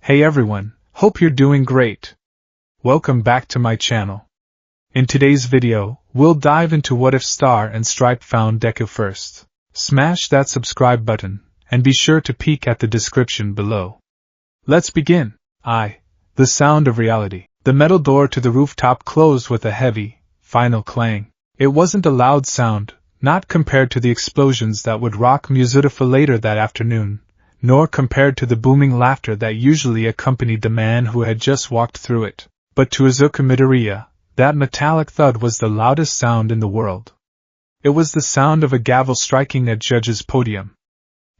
Hey everyone, hope you're doing great. Welcome back to my channel. In today's video, we'll dive into what if Star and Stripe found Deku first. Smash that subscribe button, and be sure to peek at the description below. Let's begin. The sound of reality. The metal door to the rooftop closed with a heavy, final clang. It wasn't a loud sound, not compared to the explosions that would rock Musudafa later that afternoon, nor compared to the booming laughter that usually accompanied the man who had just walked through it. But to Izuku Midoriya, that metallic thud was the loudest sound in the world. It was the sound of a gavel striking a judge's podium.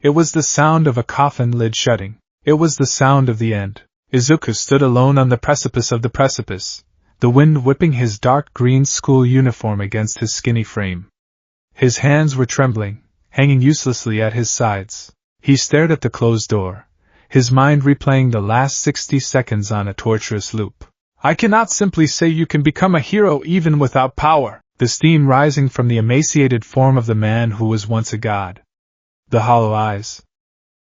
It was the sound of a coffin lid shutting. It was the sound of the end. Izuku stood alone on the precipice of the precipice, the wind whipping his dark green school uniform against his skinny frame. His hands were trembling, hanging uselessly at his sides. He stared at the closed door, his mind replaying the last 60 seconds on a torturous loop. I cannot simply say you can become a hero even without power, the steam rising from the emaciated form of the man who was once a god. The hollow eyes.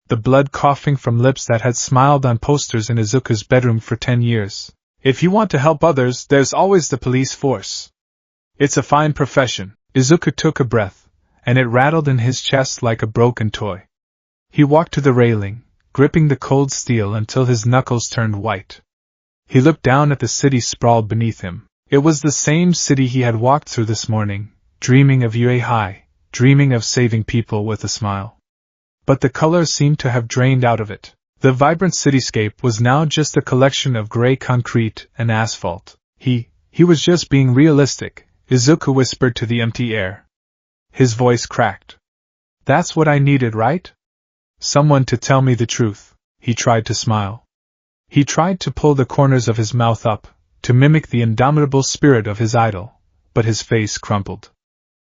The blood coughing from lips that had smiled on posters in Izuku's bedroom for 10 years. If you want to help others, there's always the police force. It's a fine profession. Izuku took a breath, and it rattled in his chest like a broken toy. He walked to the railing, gripping the cold steel until his knuckles turned white. He looked down at the city sprawled beneath him. It was the same city he had walked through this morning, dreaming of UA High, dreaming of saving people with a smile. But the colors seemed to have drained out of it. The vibrant cityscape was now just a collection of gray concrete and asphalt. He was just being realistic, Izuku whispered to the empty air. His voice cracked. That's what I needed, right? Someone to tell me the truth. He tried to smile. He tried to pull the corners of his mouth up, to mimic the indomitable spirit of his idol, but his face crumpled.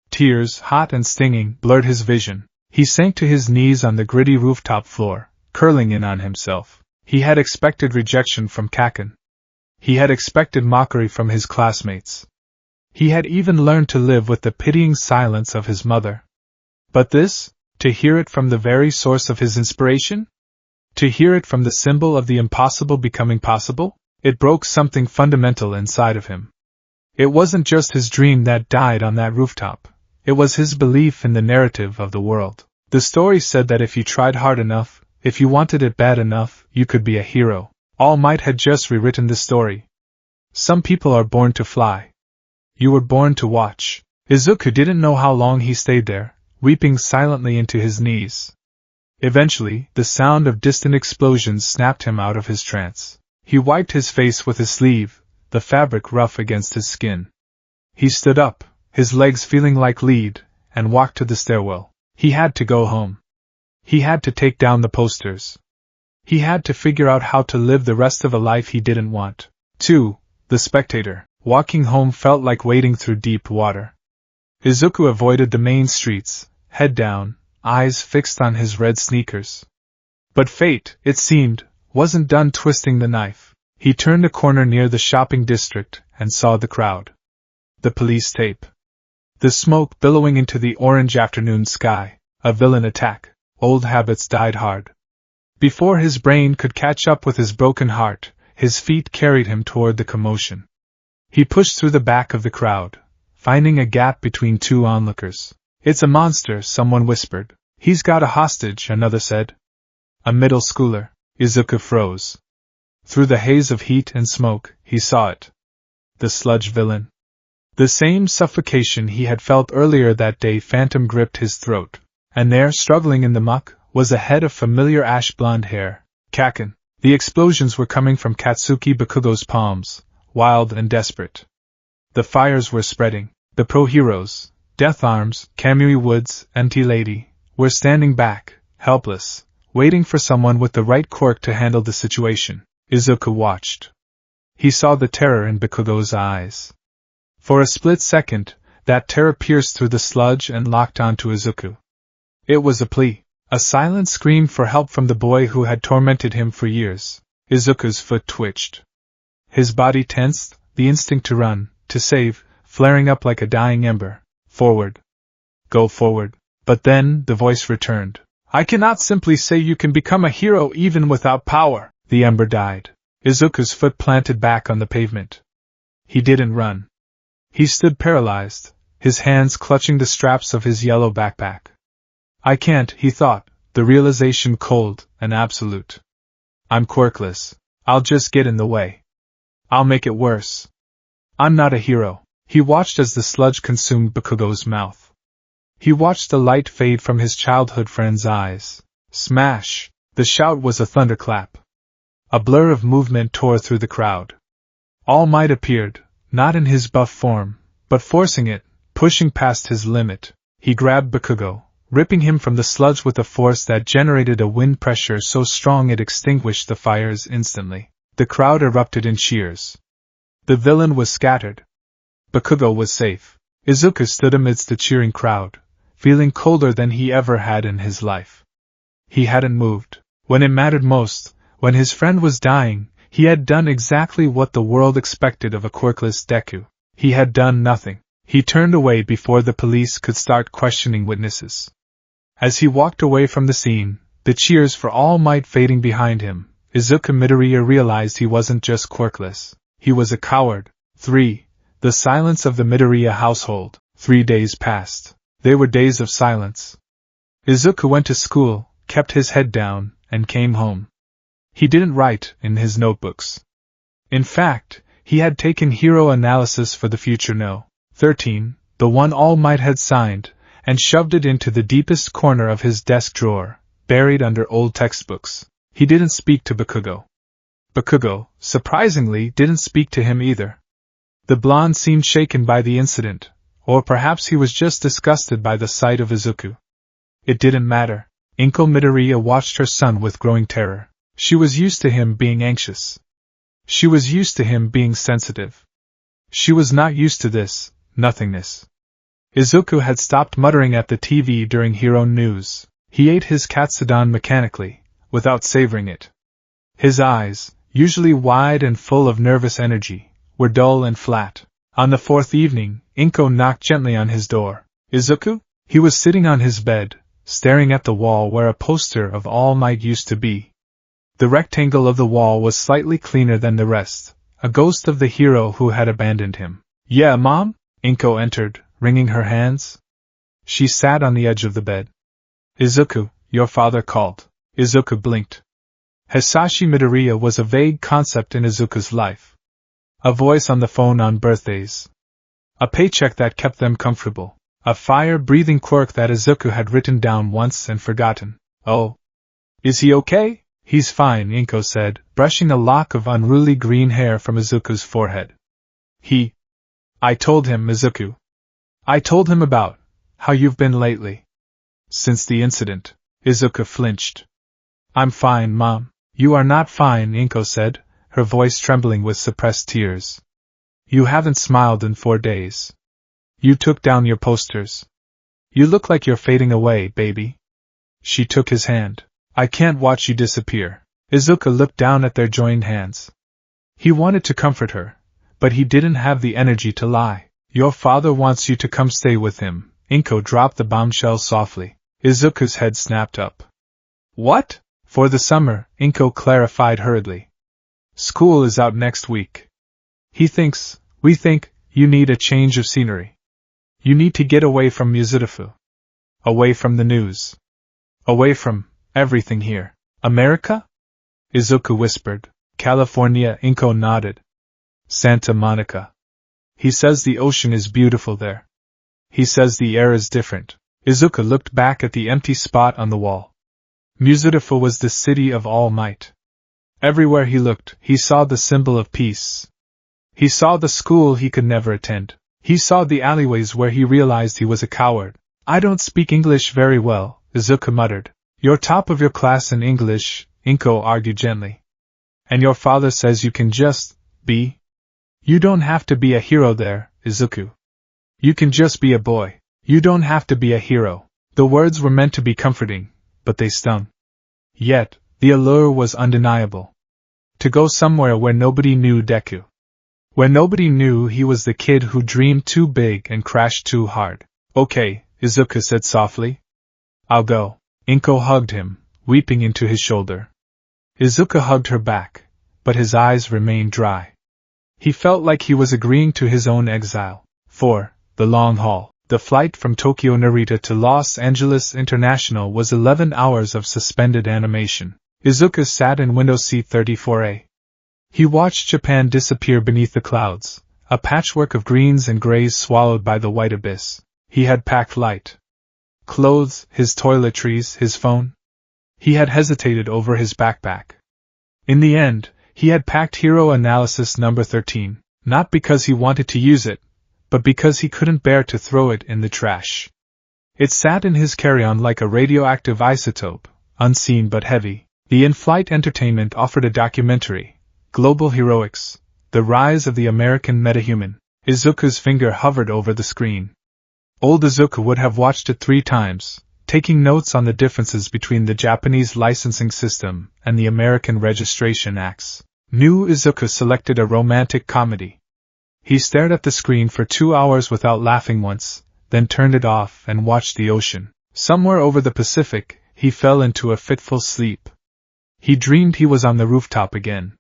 Tears, hot and stinging, blurred his vision. He sank to his knees on the gritty rooftop floor, curling in on himself. He had expected rejection from Kaken. He had expected mockery from his classmates. He had even learned to live with the pitying silence of his mother. But this? To hear it from the very source of his inspiration? To hear it from the symbol of the impossible becoming possible? It broke something fundamental inside of him. It wasn't just his dream that died on that rooftop. It was his belief in the narrative of the world. The story said that if you tried hard enough, if you wanted it bad enough, you could be a hero. All Might had just rewritten the story. Some people are born to fly. You were born to watch. Izuku didn't know how long he stayed there, weeping silently into his knees. Eventually, the sound of distant explosions snapped him out of his trance. He wiped his face with his sleeve, the fabric rough against his skin. He stood up, his legs feeling like lead, and walked to the stairwell. He had to go home. He had to take down the posters. He had to figure out how to live the rest of a life he didn't want. 2. The spectator. Walking home felt like wading through deep water. Izuku avoided the main streets, head down, eyes fixed on his red sneakers. But fate, it seemed, wasn't done twisting the knife. He turned a corner near the shopping district and saw the crowd. The police tape. The smoke billowing into the orange afternoon sky. A villain attack. Old habits died hard. Before his brain could catch up with his broken heart, his feet carried him toward the commotion. He pushed through the back of the crowd, finding a gap between two onlookers. It's a monster, someone whispered. He's got a hostage, another said. A middle schooler. Izuku froze. Through the haze of heat and smoke, he saw it. The sludge villain. The same suffocation he had felt earlier that day phantom gripped his throat. And there, struggling in the muck, was a head of familiar ash-blonde hair. Kaken. The explosions were coming from Katsuki Bakugo's palms, wild and desperate. The fires were spreading. The pro-heroes, Death Arms, Kamui Woods, and T-Lady, were standing back, helpless, waiting for someone with the right quirk to handle the situation. Izuku watched. He saw the terror in Bakugo's eyes. For a split second, that terror pierced through the sludge and locked onto Izuku. It was a plea, a silent scream for help from the boy who had tormented him for years. Izuku's foot twitched. His body tensed, the instinct to run, to save, flaring up like a dying ember. Forward. Go forward. But then, the voice returned. I cannot simply say you can become a hero even without power. The ember died. Izuku's foot planted back on the pavement. He didn't run. He stood paralyzed, his hands clutching the straps of his yellow backpack. I can't, he thought, the realization cold and absolute. I'm quirkless. I'll just get in the way. I'll make it worse. I'm not a hero. He watched as the sludge consumed Bakugo's mouth. He watched the light fade from his childhood friend's eyes. Smash! The shout was a thunderclap. A blur of movement tore through the crowd. All Might appeared, not in his buff form, but forcing it, pushing past his limit. He grabbed Bakugo, ripping him from the sludge with a force that generated a wind pressure so strong it extinguished the fires instantly. The crowd erupted in cheers. The villain was scattered. Bakugo was safe. Izuku stood amidst the cheering crowd, feeling colder than he ever had in his life. He hadn't moved. When it mattered most, when his friend was dying, he had done exactly what the world expected of a quirkless Deku. He had done nothing. He turned away before the police could start questioning witnesses. As he walked away from the scene, the cheers for All Might fading behind him, Izuku Midoriya realized he wasn't just quirkless. He was a coward. 3. The silence of the Midoriya household. 3 days passed. They were days of silence. Izuku went to school, kept his head down, and came home. He didn't write in his notebooks. In fact, he had taken Hero Analysis for the Future No. 13, the one All Might had signed, and shoved it into the deepest corner of his desk drawer, buried under old textbooks. He didn't speak to Bakugo. Bakugo, surprisingly, didn't speak to him either. The blonde seemed shaken by the incident, or perhaps he was just disgusted by the sight of Izuku. It didn't matter. Inko Midoriya watched her son with growing terror. She was used to him being anxious. She was used to him being sensitive. She was not used to this nothingness. Izuku had stopped muttering at the TV during Hero News. He ate his katsudon mechanically, without savoring it. His eyes, usually wide and full of nervous energy, were dull and flat. On the fourth evening, Inko knocked gently on his door. Izuku? He was sitting on his bed, staring at the wall where a poster of All Might used to be. The rectangle of the wall was slightly cleaner than the rest, a ghost of the hero who had abandoned him. Yeah, Mom? Inko entered, wringing her hands. She sat on the edge of the bed. Izuku, your father called. Izuku blinked. Hisashi Midoriya was a vague concept in Izuku's life. A voice on the phone on birthdays. A paycheck that kept them comfortable. A fire-breathing quirk that Izuku had written down once and forgotten. Oh. Is he okay? He's fine, Inko said, brushing a lock of unruly green hair from Izuku's forehead. I told him, Izuku. I told him about how you've been lately. Since the incident. Izuku flinched. I'm fine, Mom. You are not fine, Inko said, her voice trembling with suppressed tears. You haven't smiled in 4 days. You took down your posters. You look like you're fading away, baby. She took his hand. I can't watch you disappear. Izuku looked down at their joined hands. He wanted to comfort her, but he didn't have the energy to lie. Your father wants you to come stay with him. Inko dropped the bombshell softly. Izuku's head snapped up. What? For the summer, Inko clarified hurriedly. School is out next week. We think, you need a change of scenery. You need to get away from Muzurifu. Away from the news. Away from everything here. America? Izuku whispered. California, Inko nodded. Santa Monica. He says the ocean is beautiful there. He says the air is different. Izuku looked back at the empty spot on the wall. Muzurifu was the city of All Might. Everywhere he looked, he saw the symbol of peace. He saw the school he could never attend. He saw the alleyways where he realized he was a coward. I don't speak English very well, Izuku muttered. You're top of your class in English, Inko argued gently. And your father says you can just be. You don't have to be a hero there, Izuku. You can just be a boy. You don't have to be a hero. The words were meant to be comforting, but they stung. Yet, the allure was undeniable. To go somewhere where nobody knew Deku. Where nobody knew he was the kid who dreamed too big and crashed too hard. Okay, Izuku said softly. I'll go. Inko hugged him, weeping into his shoulder. Izuku hugged her back, but his eyes remained dry. He felt like he was agreeing to his own exile. 4. The long haul. The flight from Tokyo Narita to Los Angeles International was 11 hours of suspended animation. Izuku sat in window seat 34A. He watched Japan disappear beneath the clouds, a patchwork of greens and grays swallowed by the white abyss. He had packed light clothes, his toiletries, his phone. He had hesitated over his backpack. In the end, he had packed Hero Analysis number 13, not because he wanted to use it, but because he couldn't bear to throw it in the trash. It sat in his carry-on like a radioactive isotope, unseen but heavy. The in-flight entertainment offered a documentary, Global Heroics, The Rise of the American Metahuman. Izuku's finger hovered over the screen. Old Izuku would have watched it 3 times, taking notes on the differences between the Japanese licensing system and the American registration acts. New Izuku selected a romantic comedy. He stared at the screen for 2 hours without laughing once, then turned it off and watched the ocean. Somewhere over the Pacific, he fell into a fitful sleep. He dreamed he was on the rooftop again.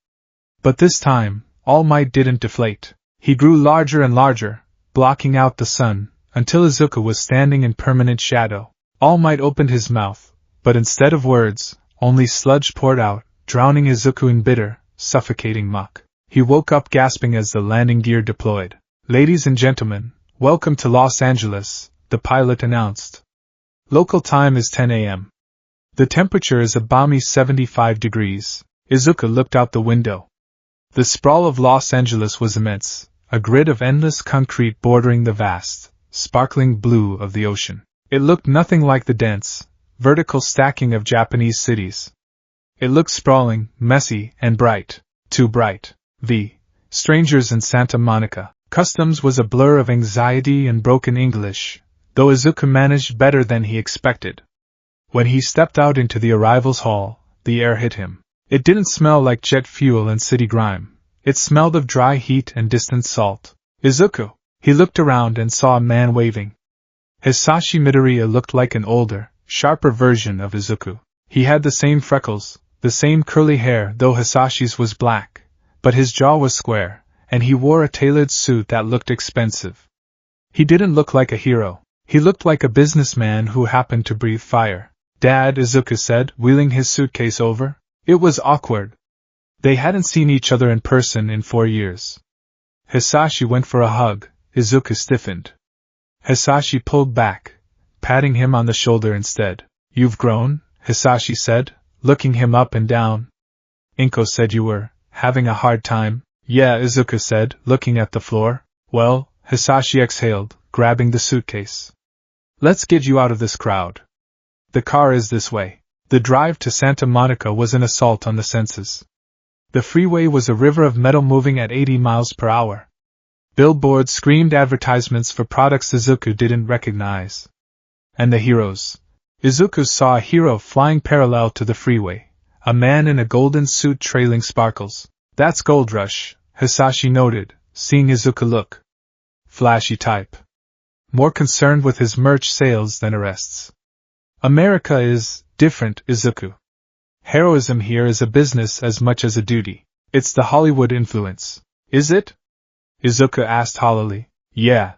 But this time, All Might didn't deflate. He grew larger and larger, blocking out the sun, until Izuku was standing in permanent shadow. All Might opened his mouth, but instead of words, only sludge poured out, drowning Izuku in bitter, suffocating muck. He woke up gasping as the landing gear deployed. "Ladies and gentlemen, welcome to Los Angeles," the pilot announced. "Local time is 10 a.m. The temperature is a balmy 75 degrees. Izuku looked out the window. The sprawl of Los Angeles was immense, a grid of endless concrete bordering the vast, sparkling blue of the ocean. It looked nothing like the dense, vertical stacking of Japanese cities. It looked sprawling, messy, and bright. Too bright. Strangers in Santa Monica. Customs was a blur of anxiety and broken English, though Izuku managed better than he expected. When he stepped out into the arrivals hall, the air hit him. It didn't smell like jet fuel and city grime. It smelled of dry heat and distant salt. "Izuku!" He looked around and saw a man waving. Hisashi Midoriya looked like an older, sharper version of Izuku. He had the same freckles, the same curly hair, though Hisashi's was black, but his jaw was square, and he wore a tailored suit that looked expensive. He didn't look like a hero. He looked like a businessman who happened to breathe fire. "Dad," Izuku said, wheeling his suitcase over. It was awkward. They hadn't seen each other in person in 4 years. Hisashi went for a hug. Izuku stiffened. Hisashi pulled back, patting him on the shoulder instead. "You've grown," Hisashi said, looking him up and down. "Inko said you were having a hard time." "Yeah," Izuku said, looking at the floor. "Well," Hisashi exhaled, grabbing the suitcase. "Let's get you out of this crowd. The car is this way." The drive to Santa Monica was an assault on the senses. The freeway was a river of metal moving at 80 miles per hour. Billboards screamed advertisements for products Izuku didn't recognize. And the heroes. Izuku saw a hero flying parallel to the freeway, a man in a golden suit trailing sparkles. "That's Gold Rush," Hisashi noted, seeing Izuku look. Flashy type. More concerned with his merch sales than arrests. "America is different, Izuku. Heroism here is a business as much as a duty. It's the Hollywood influence." "Is it?" Izuku asked hollowly. "Yeah.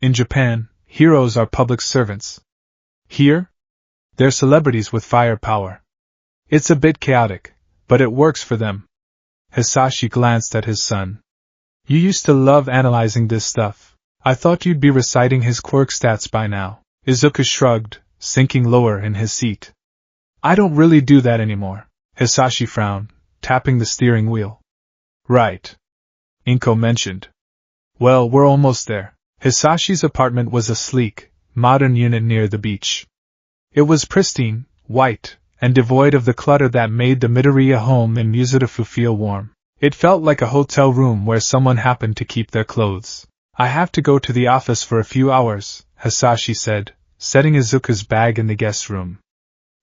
In Japan, heroes are public servants. Here? They're celebrities with firepower. It's a bit chaotic, but it works for them." Hisashi glanced at his son. "You used to love analyzing this stuff. I thought you'd be reciting his quirk stats by now." Izuku shrugged, sinking lower in his seat. "I don't really do that anymore." Hisashi frowned, tapping the steering wheel. "Right," Inko mentioned. "Well, we're almost there." Hisashi's apartment was a sleek, modern unit near the beach. It was pristine, white, and devoid of the clutter that made the Midoriya home in Musudafu feel warm. It felt like a hotel room where someone happened to keep their clothes. "I have to go to the office for a few hours," Hisashi said, setting Izuku's bag in the guest room.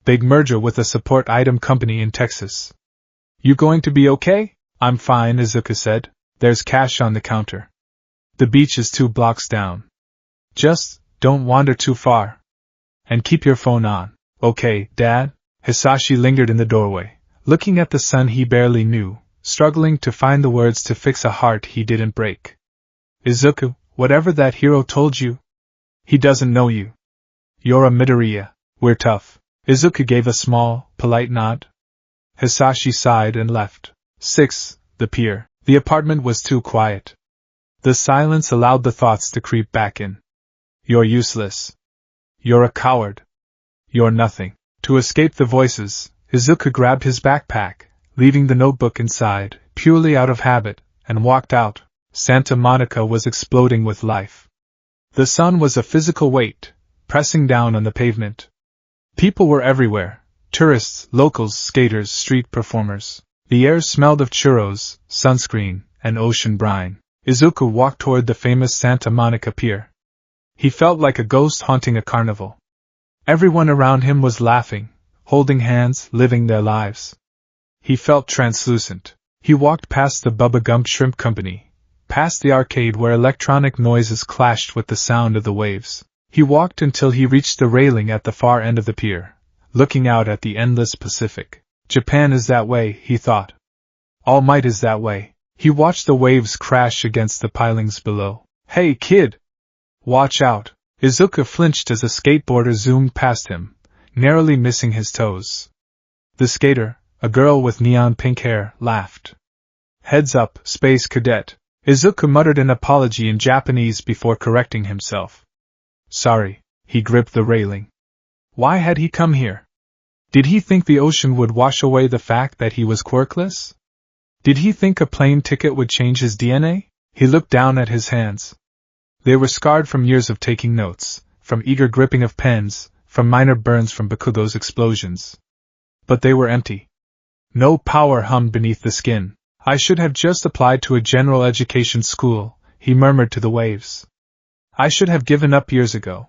"Big merger with a support item company in Texas." "You going to be okay?" "I'm fine," Izuku said. "There's cash on the counter. The beach is 2 blocks down. Just don't wander too far. And keep your phone on." "Okay, Dad." Hisashi lingered in the doorway, looking at the sun he barely knew, struggling to find the words to fix a heart he didn't break. Izuku, whatever that hero told you, he doesn't know you. You're a Midoriya. We're tough. Izuku gave a small, polite nod. Hisashi sighed and left. 6. The pier. The apartment was too quiet. The silence allowed the thoughts to creep back in. You're useless. You're a coward. You're nothing. To escape the voices, Izuku grabbed his backpack, leaving the notebook inside, purely out of habit, and walked out. Santa Monica was exploding with life. The sun was a physical weight, pressing down on the pavement. People were everywhere. Tourists, locals, skaters, street performers. The air smelled of churros, sunscreen, and ocean brine. Izuku walked toward the famous Santa Monica Pier. He felt like a ghost haunting a carnival. Everyone around him was laughing, holding hands, living their lives. He felt translucent. He walked past the Bubba Gump Shrimp Company, past the arcade where electronic noises clashed with the sound of the waves. He walked until he reached the railing at the far end of the pier, looking out at the endless Pacific. Japan is that way, he thought. All Might is that way. He watched the waves crash against the pilings below. Hey kid! Watch out! Izuku flinched as a skateboarder zoomed past him, narrowly missing his toes. The skater, a girl with neon pink hair, laughed. Heads up, Space Cadet. Izuku muttered an apology in Japanese before correcting himself. Sorry, he gripped the railing. Why had he come here? Did he think the ocean would wash away the fact that he was quirkless? Did he think a plane ticket would change his DNA? He looked down at his hands. They were scarred from years of taking notes, from eager gripping of pens, from minor burns from Bakugo's explosions. But they were empty. No power hummed beneath the skin. I should have just applied to a general education school, he murmured to the waves. I should have given up years ago.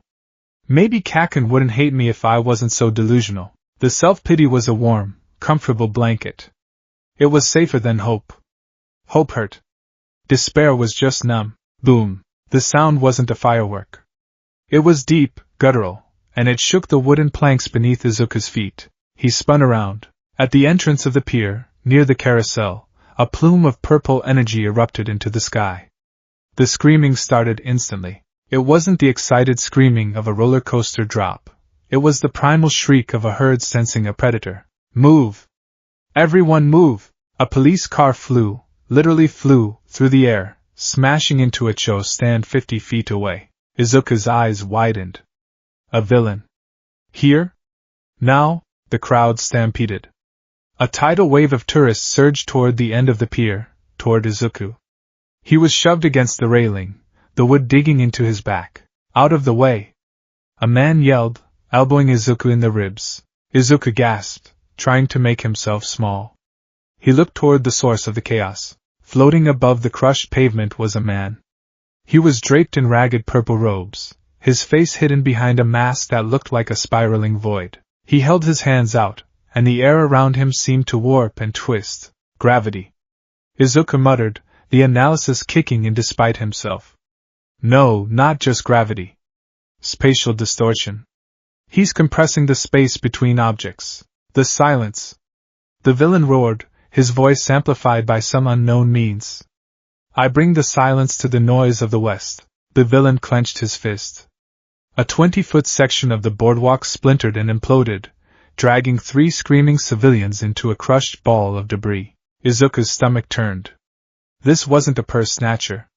Maybe Kaken wouldn't hate me if I wasn't so delusional. The self-pity was a warm, comfortable blanket. It was safer than hope. Hope hurt. Despair was just numb. Boom. The sound wasn't a firework. It was deep, guttural, and it shook the wooden planks beneath Izuku's feet. He spun around. At the entrance of the pier, near the carousel, a plume of purple energy erupted into the sky. The screaming started instantly. It wasn't the excited screaming of a roller coaster drop. It was the primal shriek of a herd sensing a predator. Move! Everyone move! A police car flew, literally flew, through the air, smashing into a Cho stand 50 feet away. Izuku's eyes widened. A villain. Here? Now? The crowd stampeded. A tidal wave of tourists surged toward the end of the pier, toward Izuku. He was shoved against the railing, the wood digging into his back. Out of the way! A man yelled, elbowing Izuku in the ribs. Izuku gasped, trying to make himself small. He looked toward the source of the chaos. Floating above the crushed pavement was a man. He was draped in ragged purple robes, his face hidden behind a mask that looked like a spiraling void. He held his hands out, and the air around him seemed to warp and twist. Gravity. Izuku muttered, the analysis kicking in despite himself. No, not just gravity. Spatial distortion. He's compressing the space between objects. The silence. The villain roared, his voice amplified by some unknown means. I bring the silence to the noise of the West. The villain clenched his fist. A 20-foot section of the boardwalk splintered and imploded, dragging 3 screaming civilians into a crushed ball of debris. Izuku's stomach turned. This wasn't a purse snatcher.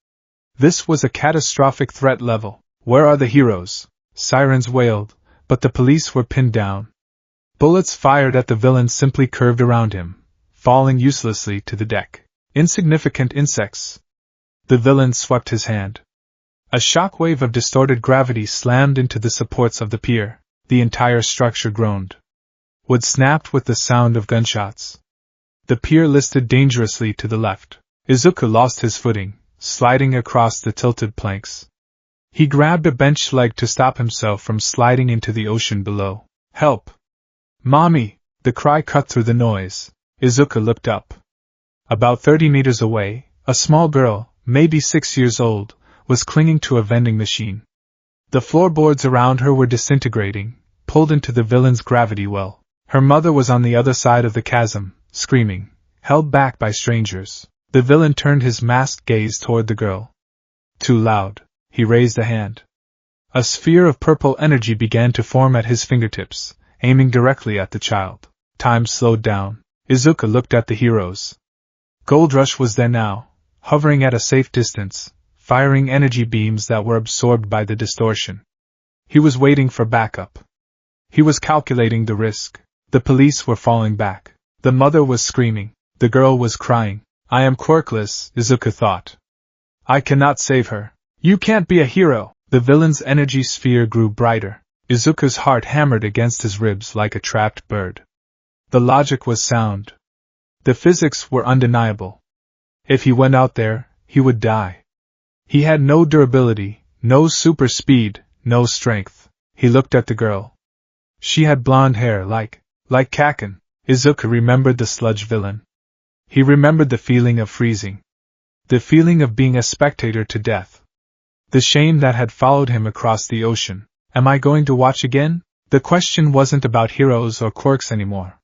This was a catastrophic threat level. Where are the heroes? Sirens wailed, but the police were pinned down. Bullets fired at the villain simply curved around him, falling uselessly to the deck. Insignificant insects. The villain swept his hand. A shockwave of distorted gravity slammed into the supports of the pier. The entire structure groaned. Wood snapped with the sound of gunshots. The pier listed dangerously to the left. Izuku lost his footing, sliding across the tilted planks. He grabbed a bench leg to stop himself from sliding into the ocean below. Help! Mommy! The cry cut through the noise. Izuku looked up. About 30 meters away, a small girl, maybe 6 years old, was clinging to a vending machine. The floorboards around her were disintegrating, pulled into the villain's gravity well. Her mother was on the other side of the chasm, screaming, held back by strangers. The villain turned his masked gaze toward the girl. Too loud. He raised a hand. A sphere of purple energy began to form at his fingertips, aiming directly at the child. Time slowed down. Izuku looked at the heroes. Goldrush was there now, hovering at a safe distance, firing energy beams that were absorbed by the distortion. He was waiting for backup. He was calculating the risk. The police were falling back. The mother was screaming. The girl was crying. I am quirkless, Izuku thought. I cannot save her. You can't be a hero. The villain's energy sphere grew brighter. Izuku's heart hammered against his ribs like a trapped bird. The logic was sound. The physics were undeniable. If he went out there, he would die. He had no durability, no super speed, no strength. He looked at the girl. She had blonde hair like Kaken. Izuku remembered the sludge villain. He remembered the feeling of freezing. The feeling of being a spectator to death. The shame that had followed him across the ocean. Am I going to watch again? The question wasn't about heroes or quirks anymore.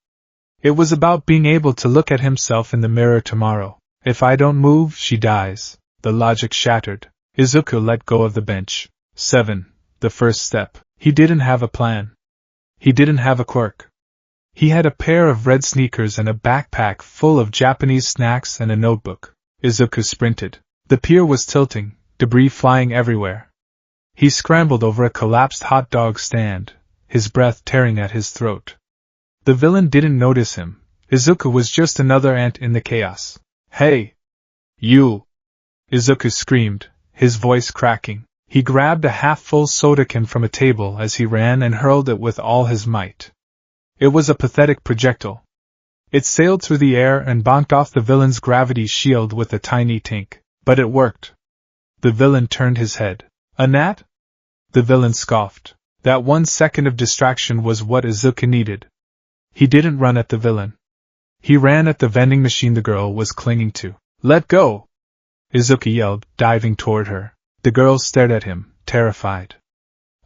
It was about being able to look at himself in the mirror tomorrow. If I don't move, she dies. The logic shattered. Izuku let go of the bench. 7. The first step. He didn't have a plan. He didn't have a quirk. He had a pair of red sneakers and a backpack full of Japanese snacks and a notebook. Izuku sprinted. The pier was tilting, debris flying everywhere. He scrambled over a collapsed hot dog stand, his breath tearing at his throat. The villain didn't notice him. Izuku was just another ant in the chaos. Hey! You! Izuku screamed, his voice cracking. He grabbed a half-full soda can from a table as he ran and hurled it with all his might. It was a pathetic projectile. It sailed through the air and bonked off the villain's gravity shield with a tiny tink. But it worked. The villain turned his head. A gnat? The villain scoffed. That 1 second of distraction was what Izuku needed. He didn't run at the villain. He ran at the vending machine the girl was clinging to. Let go! Izuku yelled, diving toward her. The girl stared at him, terrified.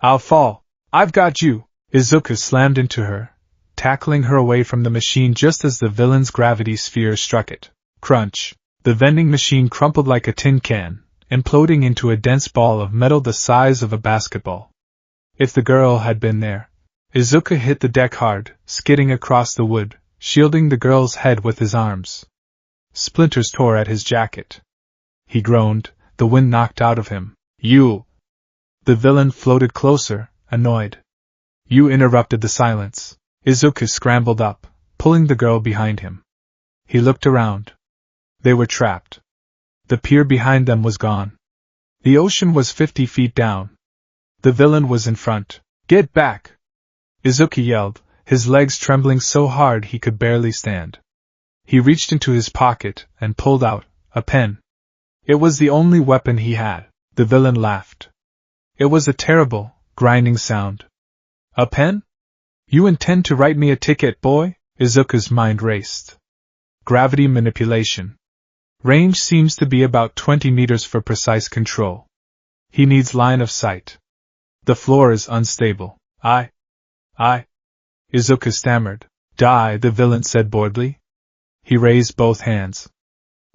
I'll fall. I've got you! Izuku slammed into her, tackling her away from the machine just as the villain's gravity sphere struck it. Crunch! The vending machine crumpled like a tin can, imploding into a dense ball of metal the size of a basketball. If the girl had been there. Izuku hit the deck hard, skidding across the wood, shielding the girl's head with his arms. Splinters tore at his jacket. He groaned, the wind knocked out of him. You! The villain floated closer, annoyed. You interrupted the silence. Izuku scrambled up, pulling the girl behind him. He looked around. They were trapped. The pier behind them was gone. The ocean was 50 feet down. The villain was in front. Get back! Izuku yelled, his legs trembling so hard he could barely stand. He reached into his pocket and pulled out a pen. It was the only weapon he had. The villain laughed. It was a terrible, grinding sound. A pen? You intend to write me a ticket, boy? Izuku's mind raced. Gravity manipulation. Range seems to be about 20 meters for precise control. He needs line of sight. The floor is unstable. Izuku stammered. Die, the villain said boredly. He raised both hands.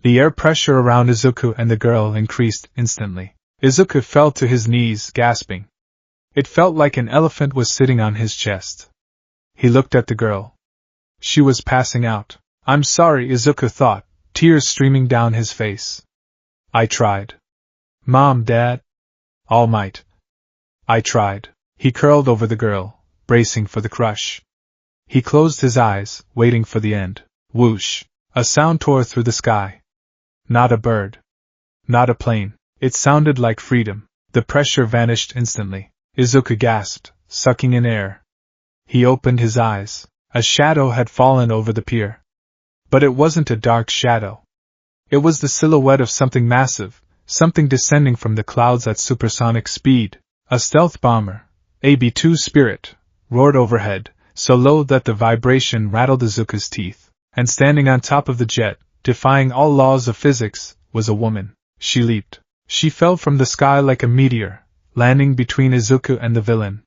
The air pressure around Izuku and the girl increased instantly. Izuku fell to his knees, gasping. It felt like an elephant was sitting on his chest. He looked at the girl. She was passing out. I'm sorry, Izuku thought, tears streaming down his face. I tried. Mom, Dad? All Might. I tried. He curled over the girl, bracing for the crush. He closed his eyes, waiting for the end. Whoosh! A sound tore through the sky. Not a bird. Not a plane. It sounded like freedom. The pressure vanished instantly. Izuku gasped, sucking in air. He opened his eyes. A shadow had fallen over the pier. But it wasn't a dark shadow. It was the silhouette of something massive, something descending from the clouds at supersonic speed. A stealth bomber, AB-2 Spirit, roared overhead, so low that the vibration rattled Izuku's teeth. And standing on top of the jet, defying all laws of physics, was a woman. She leaped. She fell from the sky like a meteor, landing between Izuku and the villain.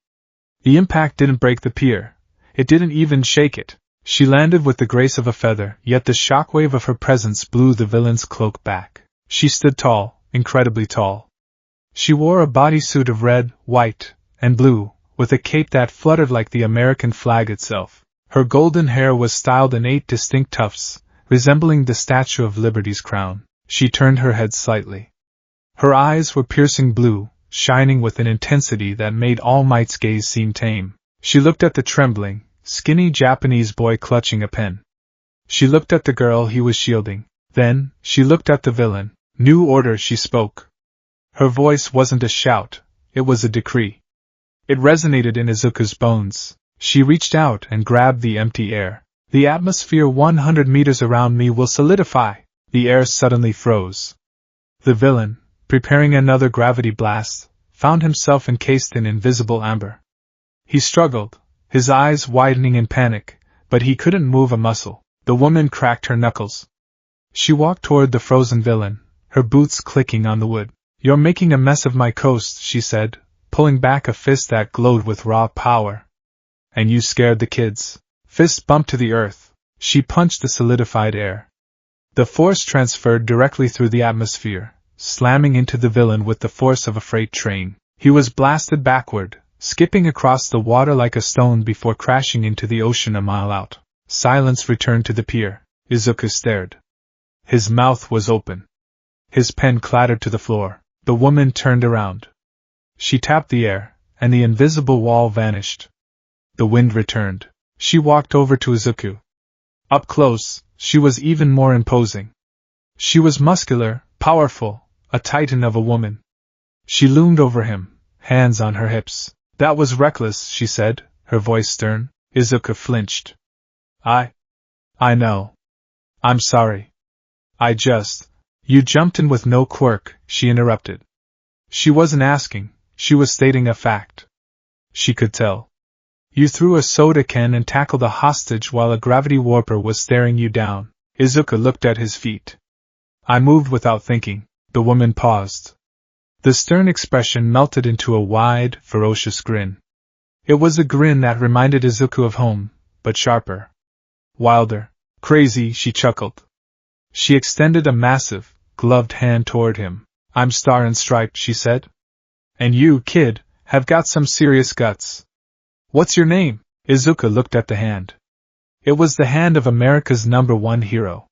The impact didn't break the pier. It didn't even shake it. She landed with the grace of a feather, yet the shockwave of her presence blew the villain's cloak back. She stood tall, incredibly tall. She wore a bodysuit of red, white, and blue, with a cape that fluttered like the American flag itself. Her golden hair was styled in 8 distinct tufts, resembling the Statue of Liberty's crown. She turned her head slightly. Her eyes were piercing blue, shining with an intensity that made All Might's gaze seem tame. She looked at the trembling, skinny Japanese boy clutching a pen. She looked at the girl he was shielding. Then, she looked at the villain. New order, she spoke. Her voice wasn't a shout, it was a decree. It resonated in Izuku's bones. She reached out and grabbed the empty air. The atmosphere 100 meters around me will solidify. The air suddenly froze. The villain, preparing another gravity blast, found himself encased in invisible amber. He struggled, his eyes widening in panic, but he couldn't move a muscle. The woman cracked her knuckles. She walked toward the frozen villain, her boots clicking on the wood. "You're making a mess of my coast," she said, pulling back a fist that glowed with raw power. "And you scared the kids." Fist bumped to the earth. She punched the solidified air. The force transferred directly through the atmosphere, slamming into the villain with the force of a freight train. He was blasted backward, skipping across the water like a stone before crashing into the ocean a mile out. Silence returned to the pier. Izuku stared. His mouth was open. His pen clattered to the floor. The woman turned around. She tapped the air, and the invisible wall vanished. The wind returned. She walked over to Izuku. Up close, she was even more imposing. She was muscular, powerful, a titan of a woman. She loomed over him, hands on her hips. "That was reckless," she said, her voice stern. Izuku flinched. I know. I'm sorry. You jumped in with no quirk," she interrupted. She wasn't asking, she was stating a fact. She could tell. "You threw a soda can and tackled a hostage while a gravity warper was staring you down." Izuku looked at his feet. "I moved without thinking." The woman paused. The stern expression melted into a wide, ferocious grin. It was a grin that reminded Izuku of home, but sharper. Wilder. "Crazy," she chuckled. She extended a massive, gloved hand toward him. "I'm Star and Striped," she said. "And you, kid, have got some serious guts. What's your name?" Izuku looked at the hand. It was the hand of America's #1 hero.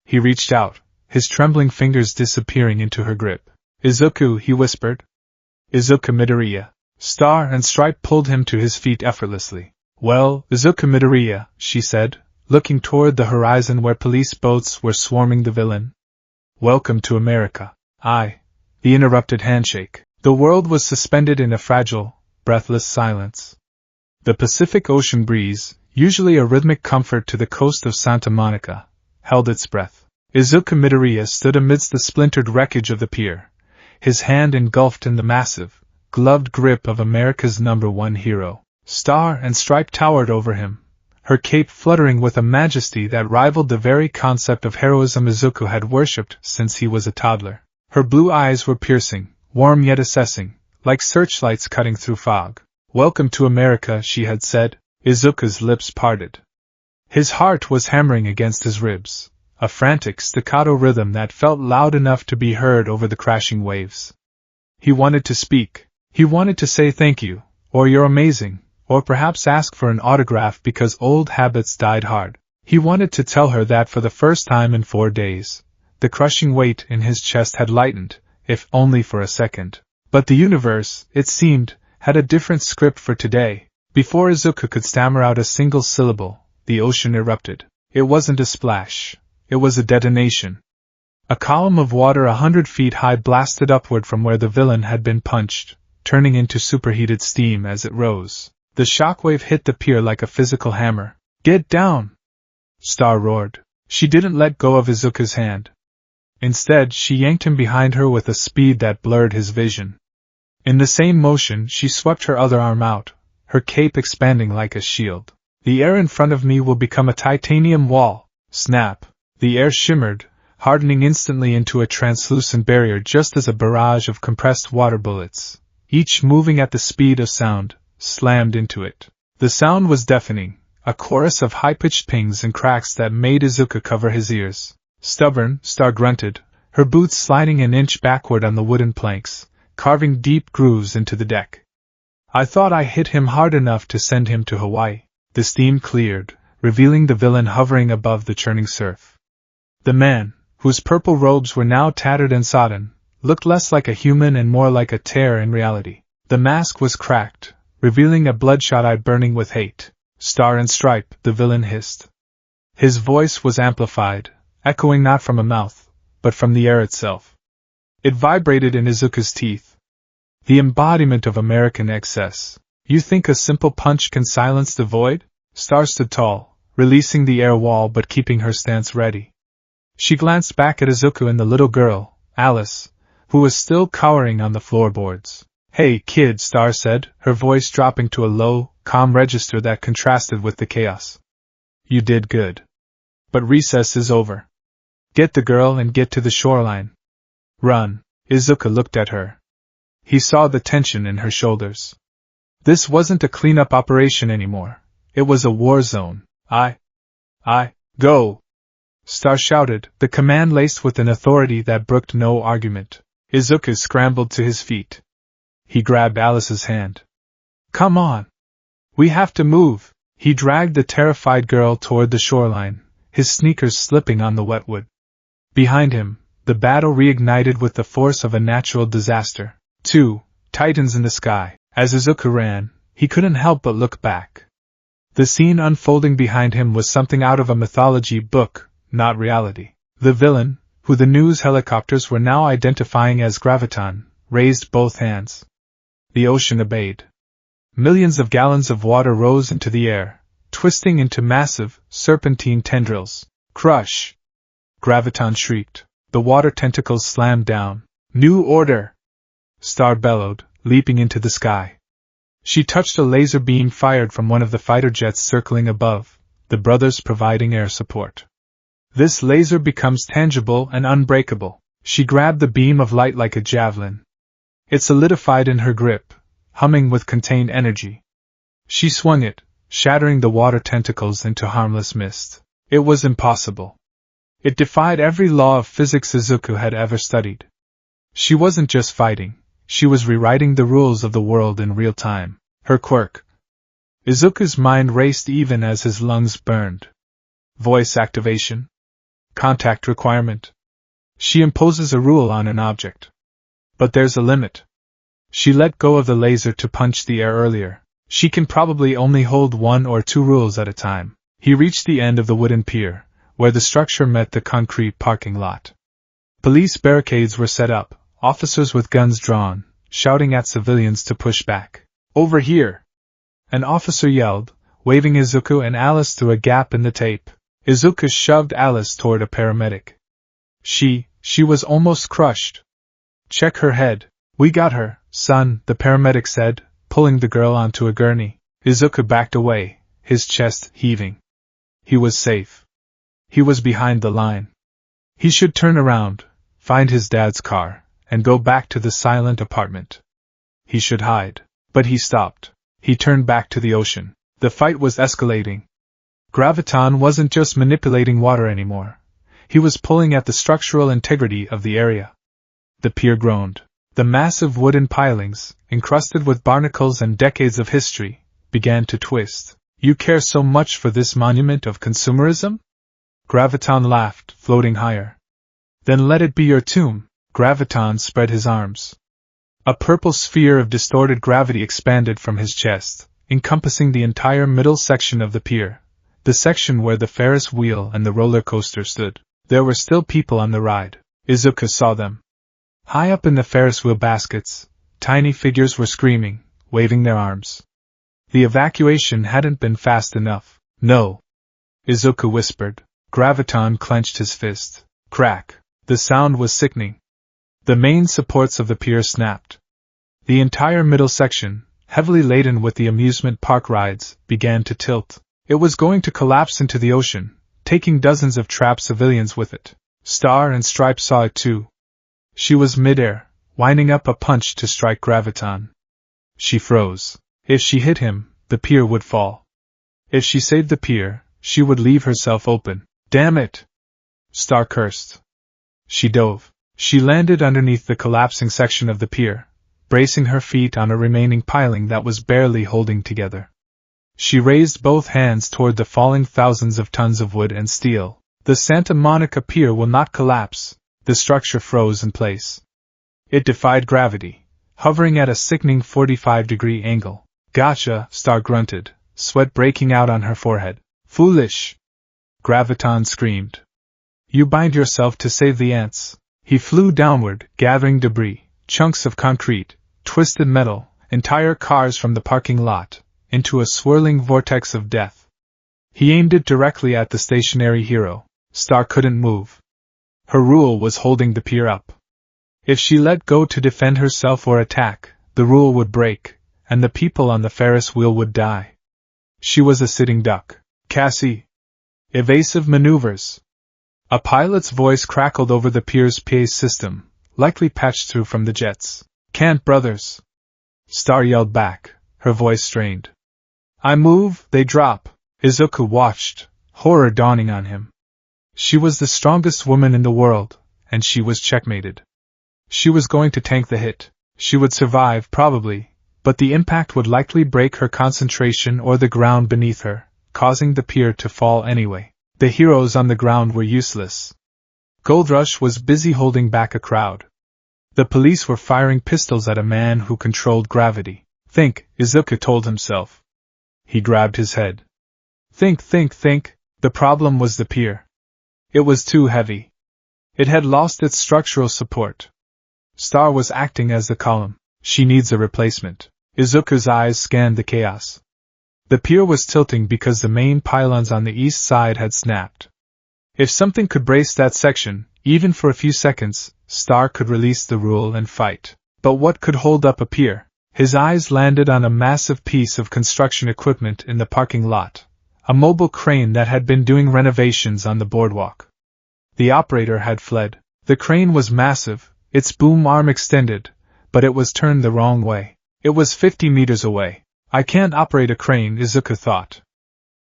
He reached out, his trembling fingers disappearing into her grip. "Izuku," he whispered. "Izuku Midoriya." Star and Stripe pulled him to his feet effortlessly. "Well, Izuku Midoriya," she said, looking toward the horizon where police boats were swarming the villain. "Welcome to America." The interrupted handshake. The world was suspended in a fragile, breathless silence. The Pacific Ocean breeze, usually a rhythmic comfort to the coast of Santa Monica, held its breath. Izuku Midoriya stood amidst the splintered wreckage of the pier, his hand engulfed in the massive, gloved grip of America's #1 hero. Star and Stripe towered over him, her cape fluttering with a majesty that rivaled the very concept of heroism Izuku had worshipped since he was a toddler. Her blue eyes were piercing, warm yet assessing, like searchlights cutting through fog. "Welcome to America," she had said. Izuku's lips parted. His heart was hammering against his ribs, a frantic staccato rhythm that felt loud enough to be heard over the crashing waves. He wanted to speak. He wanted to say thank you, or you're amazing, or perhaps ask for an autograph because old habits died hard. He wanted to tell her that for the first time in 4 days, the crushing weight in his chest had lightened, if only for a second. But the universe, it seemed, had a different script for today. Before Izuku could stammer out a single syllable, the ocean erupted. It wasn't a splash. It was a detonation. A column of water 100 feet high blasted upward from where the villain had been punched, turning into superheated steam as it rose. The shockwave hit the pier like a physical hammer. "Get down!" Star roared. She didn't let go of Izuku's hand. Instead, she yanked him behind her with a speed that blurred his vision. In the same motion, she swept her other arm out, her cape expanding like a shield. "The air in front of me will become a titanium wall." Snap! The air shimmered, hardening instantly into a translucent barrier just as a barrage of compressed water bullets, each moving at the speed of sound, slammed into it. The sound was deafening, a chorus of high-pitched pings and cracks that made Izuku cover his ears. Stubborn, Star grunted, her boots sliding an inch backward on the wooden planks, carving deep grooves into the deck. I thought I hit him hard enough to send him to Hawaii. The steam cleared, revealing the villain hovering above the churning surf. The man, whose purple robes were now tattered and sodden, looked less like a human and more like a tear in reality. The mask was cracked, revealing a bloodshot eye burning with hate. Star and Stripe, the villain hissed. His voice was amplified, echoing not from a mouth, but from the air itself. It vibrated in Izuku's teeth. The embodiment of American excess. You think a simple punch can silence the void? Star stood tall, releasing the air wall but keeping her stance ready. She glanced back at Izuku and the little girl, Alice, who was still cowering on the floorboards. Hey, kid, Star said, her voice dropping to a low, calm register that contrasted with the chaos. You did good. But recess is over. Get the girl and get to the shoreline. Run. Izuku looked at her. He saw the tension in her shoulders. This wasn't a cleanup operation anymore. It was a war zone. Go! Star shouted, the command laced with an authority that brooked no argument. Izuku scrambled to his feet. He grabbed Alice's hand. Come on! We have to move! He dragged the terrified girl toward the shoreline, his sneakers slipping on the wet wood. Behind him, the battle reignited with the force of a natural disaster. 2 Titans in the sky. As Izuku ran, he couldn't help but look back. The scene unfolding behind him was something out of a mythology book, not reality. The villain, who the news helicopters were now identifying as Graviton, raised both hands. The ocean obeyed. Millions of gallons of water rose into the air, twisting into massive, serpentine tendrils. Crush! Graviton shrieked. The water tentacles slammed down. New order! Star bellowed, leaping into the sky. She touched a laser beam fired from one of the fighter jets circling above, the brothers providing air support. This laser becomes tangible and unbreakable. She grabbed the beam of light like a javelin. It solidified in her grip, humming with contained energy. She swung it, shattering the water tentacles into harmless mist. It was impossible. It defied every law of physics Izuku had ever studied. She wasn't just fighting, she was rewriting the rules of the world in real time. Her quirk. Izuku's mind raced even as his lungs burned. Voice activation. Contact requirement. She imposes a rule on an object. But there's a limit. She let go of the laser to punch the air earlier. She can probably only hold 1 or 2 rules at a time. He reached the end of the wooden pier, where the structure met the concrete parking lot. Police barricades were set up, officers with guns drawn, shouting at civilians to push back. Over here! An officer yelled, waving Izuku and Alice through a gap in the tape. Izuku shoved Alice toward a paramedic. She was almost crushed. Check her head. We got her, son, the paramedic said, pulling the girl onto a gurney. Izuku backed away, his chest heaving. He was safe. He was behind the line. He should turn around, find his dad's car, and go back to the silent apartment. He should hide. But he stopped. He turned back to the ocean. The fight was escalating. Graviton wasn't just manipulating water anymore. He was pulling at the structural integrity of the area. The pier groaned. The massive wooden pilings, encrusted with barnacles and decades of history, began to twist. You care so much for this monument of consumerism? Graviton laughed, floating higher. Then let it be your tomb. Graviton spread his arms. A purple sphere of distorted gravity expanded from his chest, encompassing the entire middle section of the pier, the section where the Ferris wheel and the roller coaster stood. There were still people on the ride. Izuku saw them. High up in the Ferris wheel baskets, tiny figures were screaming, waving their arms. The evacuation hadn't been fast enough. No. Izuku whispered. Graviton clenched his fist. Crack. The sound was sickening. The main supports of the pier snapped. The entire middle section, heavily laden with the amusement park rides, began to tilt. It was going to collapse into the ocean, taking dozens of trapped civilians with it. Star and Stripe saw it too. She was midair, winding up a punch to strike Graviton. She froze. If she hit him, the pier would fall. If she saved the pier, she would leave herself open. Damn it! Star cursed. She dove. She landed underneath the collapsing section of the pier, bracing her feet on a remaining piling that was barely holding together. She raised both hands toward the falling thousands of tons of wood and steel. The Santa Monica Pier will not collapse. The structure froze in place. It defied gravity, hovering at a sickening 45-degree angle. Gotcha, Star grunted, sweat breaking out on her forehead. Foolish! Graviton screamed. You bind yourself to save the ants. He flew downward, gathering debris, chunks of concrete, twisted metal, entire cars from the parking lot, into a swirling vortex of death. He aimed it directly at the stationary hero. Star couldn't move. Her rule was holding the pier up. If she let go to defend herself or attack, the rule would break, and the people on the Ferris wheel would die. She was a sitting duck. Cassie! Evasive maneuvers! A pilot's voice crackled over the pier's PA system, likely patched through from the jets. Can't, brothers! Star yelled back, her voice strained. I move, they drop. Izuku watched, horror dawning on him. She was the strongest woman in the world, and she was checkmated. She was going to tank the hit. She would survive, probably, but the impact would likely break her concentration or the ground beneath her, causing the pier to fall anyway. The heroes on the ground were useless. Goldrush was busy holding back a crowd. The police were firing pistols at a man who controlled gravity. Think, Izuku told himself. He grabbed his head. Think. The problem was the pier. It was too heavy. It had lost its structural support. Star was acting as the column. She needs a replacement. Izuku's eyes scanned the chaos. The pier was tilting because the main pylons on the east side had snapped. If something could brace that section, even for a few seconds, Star could release the rule and fight. But what could hold up a pier? His eyes landed on a massive piece of construction equipment in the parking lot, a mobile crane that had been doing renovations on the boardwalk. The operator had fled. The crane was massive, its boom arm extended, but it was turned the wrong way. It was 50 meters away. I can't operate a crane, Izuku thought.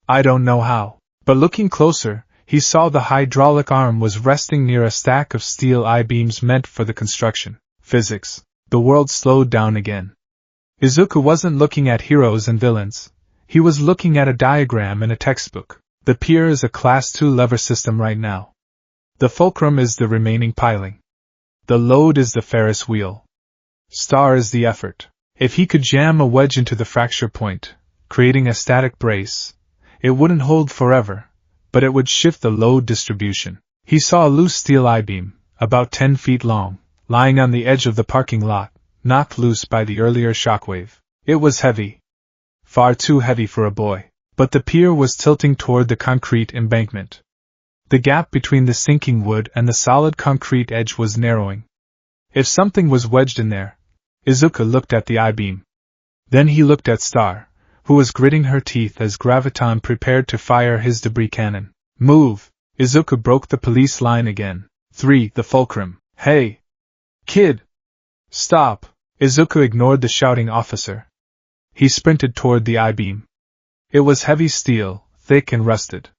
I don't know how. But looking closer, he saw the hydraulic arm was resting near a stack of steel I-beams meant for the construction. Physics. The world slowed down again. Izuku wasn't looking at heroes and villains. He was looking at a diagram in a textbook. The pier is a Class 2 lever system right now. The fulcrum is the remaining piling. The load is the Ferris wheel. Star is the effort. If he could jam a wedge into the fracture point, creating a static brace, it wouldn't hold forever, but it would shift the load distribution. He saw a loose steel I-beam, about 10 feet long, lying on the edge of the parking lot, knocked loose by the earlier shockwave. It was heavy. Far too heavy for a boy. But the pier was tilting toward the concrete embankment. The gap between the sinking wood and the solid concrete edge was narrowing. If something was wedged in there, Izuku looked at the I-beam. Then he looked at Star, who was gritting her teeth as Graviton prepared to fire his debris cannon. Move! Izuku broke the police line again. 3. The fulcrum. Hey! Kid! Stop! Izuku ignored the shouting officer. He sprinted toward the I-beam. It was heavy steel, thick and rusted.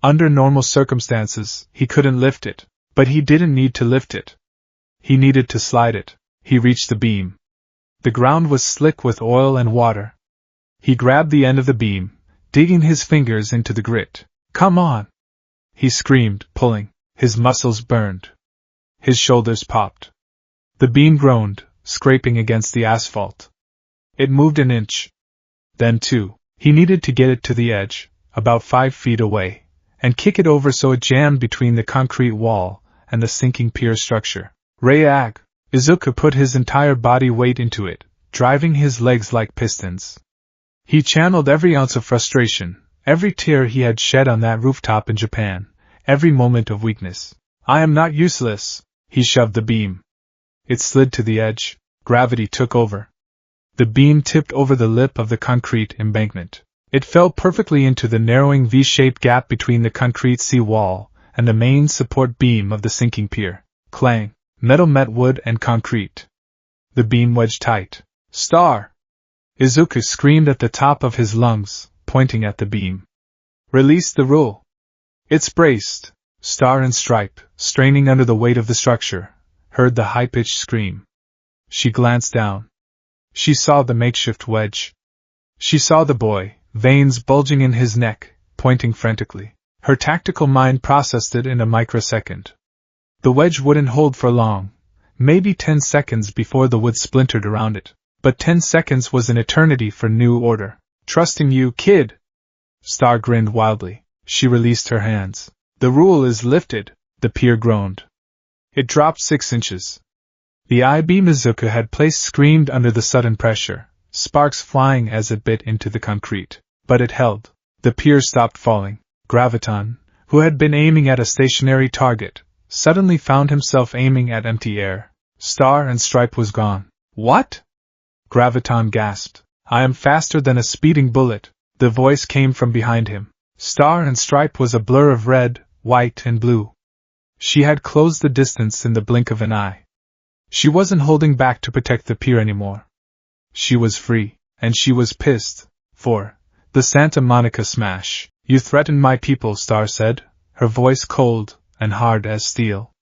Under normal circumstances, he couldn't lift it, but he didn't need to lift it. He needed to slide it. He reached the beam. The ground was slick with oil and water. He grabbed the end of the beam, digging his fingers into the grit. Come on! He screamed, pulling. His muscles burned. His shoulders popped. The beam groaned, scraping against the asphalt. It moved an inch. Then 2. He needed to get it to the edge, about 5 feet away, and kick it over so it jammed between the concrete wall and the sinking pier structure. Reag! Izuku put his entire body weight into it, driving his legs like pistons. He channeled every ounce of frustration, every tear he had shed on that rooftop in Japan, every moment of weakness. I am not useless. He shoved the beam. It slid to the edge. Gravity took over. The beam tipped over the lip of the concrete embankment. It fell perfectly into the narrowing V-shaped gap between the concrete sea-wall and the main support beam of the sinking pier. Clang! Metal met wood and concrete. The beam wedged tight. Star! Izuku screamed at the top of his lungs, pointing at the beam. Release the rule. It's braced. Star and Stripe, straining under the weight of the structure, heard the high-pitched scream. She glanced down. She saw the makeshift wedge. She saw the boy, veins bulging in his neck, pointing frantically. Her tactical mind processed it in a microsecond. The wedge wouldn't hold for long, maybe 10 seconds before the wood splintered around it. But 10 seconds was an eternity for New Order. Trusting you, kid! Star grinned wildly. She released her hands. The rule is lifted, the pier groaned. It dropped 6 inches. The I-beam Izuku had placed screamed under the sudden pressure, sparks flying as it bit into the concrete. But it held. The pier stopped falling. Graviton, who had been aiming at a stationary target, suddenly found himself aiming at empty air. Star and Stripe was gone. What? Graviton gasped. I am faster than a speeding bullet. The voice came from behind him. Star and Stripe was a blur of red, white, and blue. She had closed the distance in the blink of an eye. She wasn't holding back to protect the pier anymore. She was free, and she was pissed. For the Santa Monica smash. You threatened my people, Star said, her voice cold and hard as steel.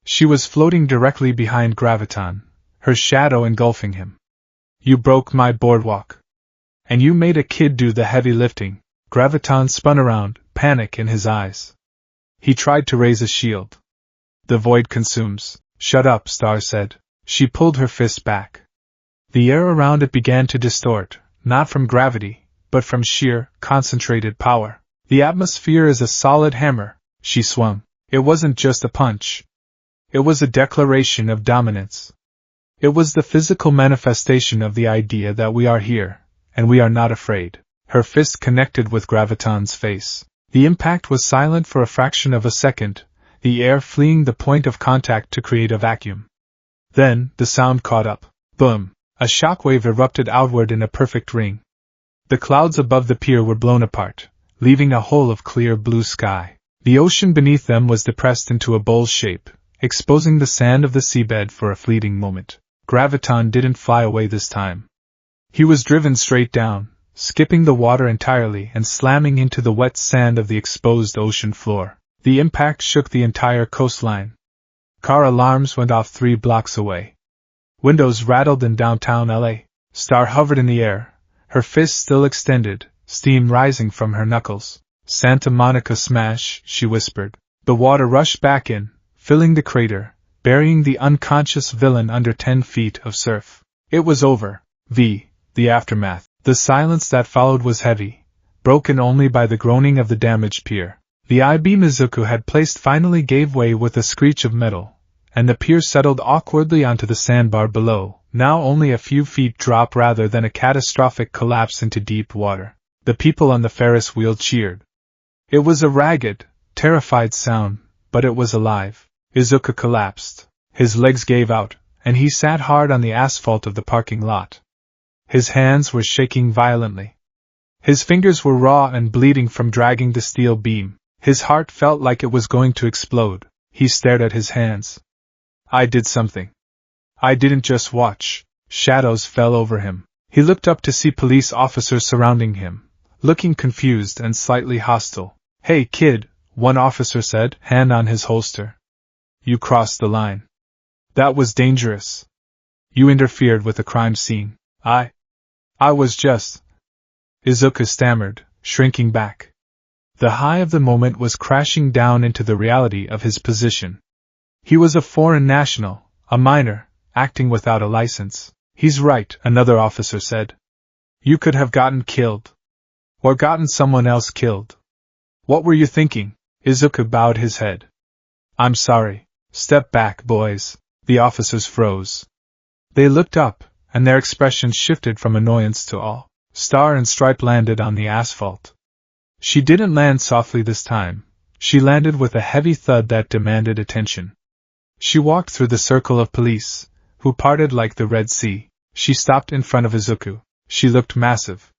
She was floating directly behind Graviton, her shadow engulfing him. You broke my boardwalk. And you made a kid do the heavy lifting. Graviton spun around, panic in his eyes. He tried to raise a shield. The void consumes. Shut up, Star said. She pulled her fist back. The air around it began to distort, not from gravity, but from sheer, concentrated power. The atmosphere is a solid hammer, she swung. It wasn't just a punch. It was a declaration of dominance. It was the physical manifestation of the idea that we are here, and we are not afraid. Her fist connected with Graviton's face. The impact was silent for a fraction of a second, the air fleeing the point of contact to create a vacuum. Then, the sound caught up. Boom! A shockwave erupted outward in a perfect ring. The clouds above the pier were blown apart, leaving a hole of clear blue sky. The ocean beneath them was depressed into a bowl shape, exposing the sand of the seabed for a fleeting moment. Graviton didn't fly away this time. He was driven straight down, skipping the water entirely and slamming into the wet sand of the exposed ocean floor. The impact shook the entire coastline. Car alarms went off 3 blocks away. Windows rattled in downtown LA. Star hovered in the air, her fist still extended, steam rising from her knuckles. Santa Monica smash, she whispered. The water rushed back in, filling the crater, burying the unconscious villain under 10 feet of surf. It was over. The aftermath. The silence that followed was heavy, broken only by the groaning of the damaged pier. The I-beam Izuku had placed finally gave way with a screech of metal, and the pier settled awkwardly onto the sandbar below, now only a few feet drop rather than a catastrophic collapse into deep water. The people on the Ferris wheel cheered. It was a ragged, terrified sound, but it was alive. Izuku collapsed. His legs gave out, and he sat hard on the asphalt of the parking lot. His hands were shaking violently. His fingers were raw and bleeding from dragging the steel beam. His heart felt like it was going to explode. He stared at his hands. I did something. I didn't just watch. Shadows fell over him. He looked up to see police officers surrounding him, looking confused and slightly hostile. Hey kid, one officer said, hand on his holster. You crossed the line. That was dangerous. You interfered with a crime scene. I was just... Izuku stammered, shrinking back. The high of the moment was crashing down into the reality of his position. He was a foreign national, a minor, acting without a license. He's right, another officer said. You could have gotten killed. Or gotten someone else killed. What were you thinking? Izuku bowed his head. I'm sorry. Step back, boys. The officers froze. They looked up, and their expressions shifted from annoyance to awe. Star and Stripe landed on the asphalt. She didn't land softly this time. She landed with a heavy thud that demanded attention. She walked through the circle of police, who parted like the Red Sea. She stopped in front of Izuku. She looked massive.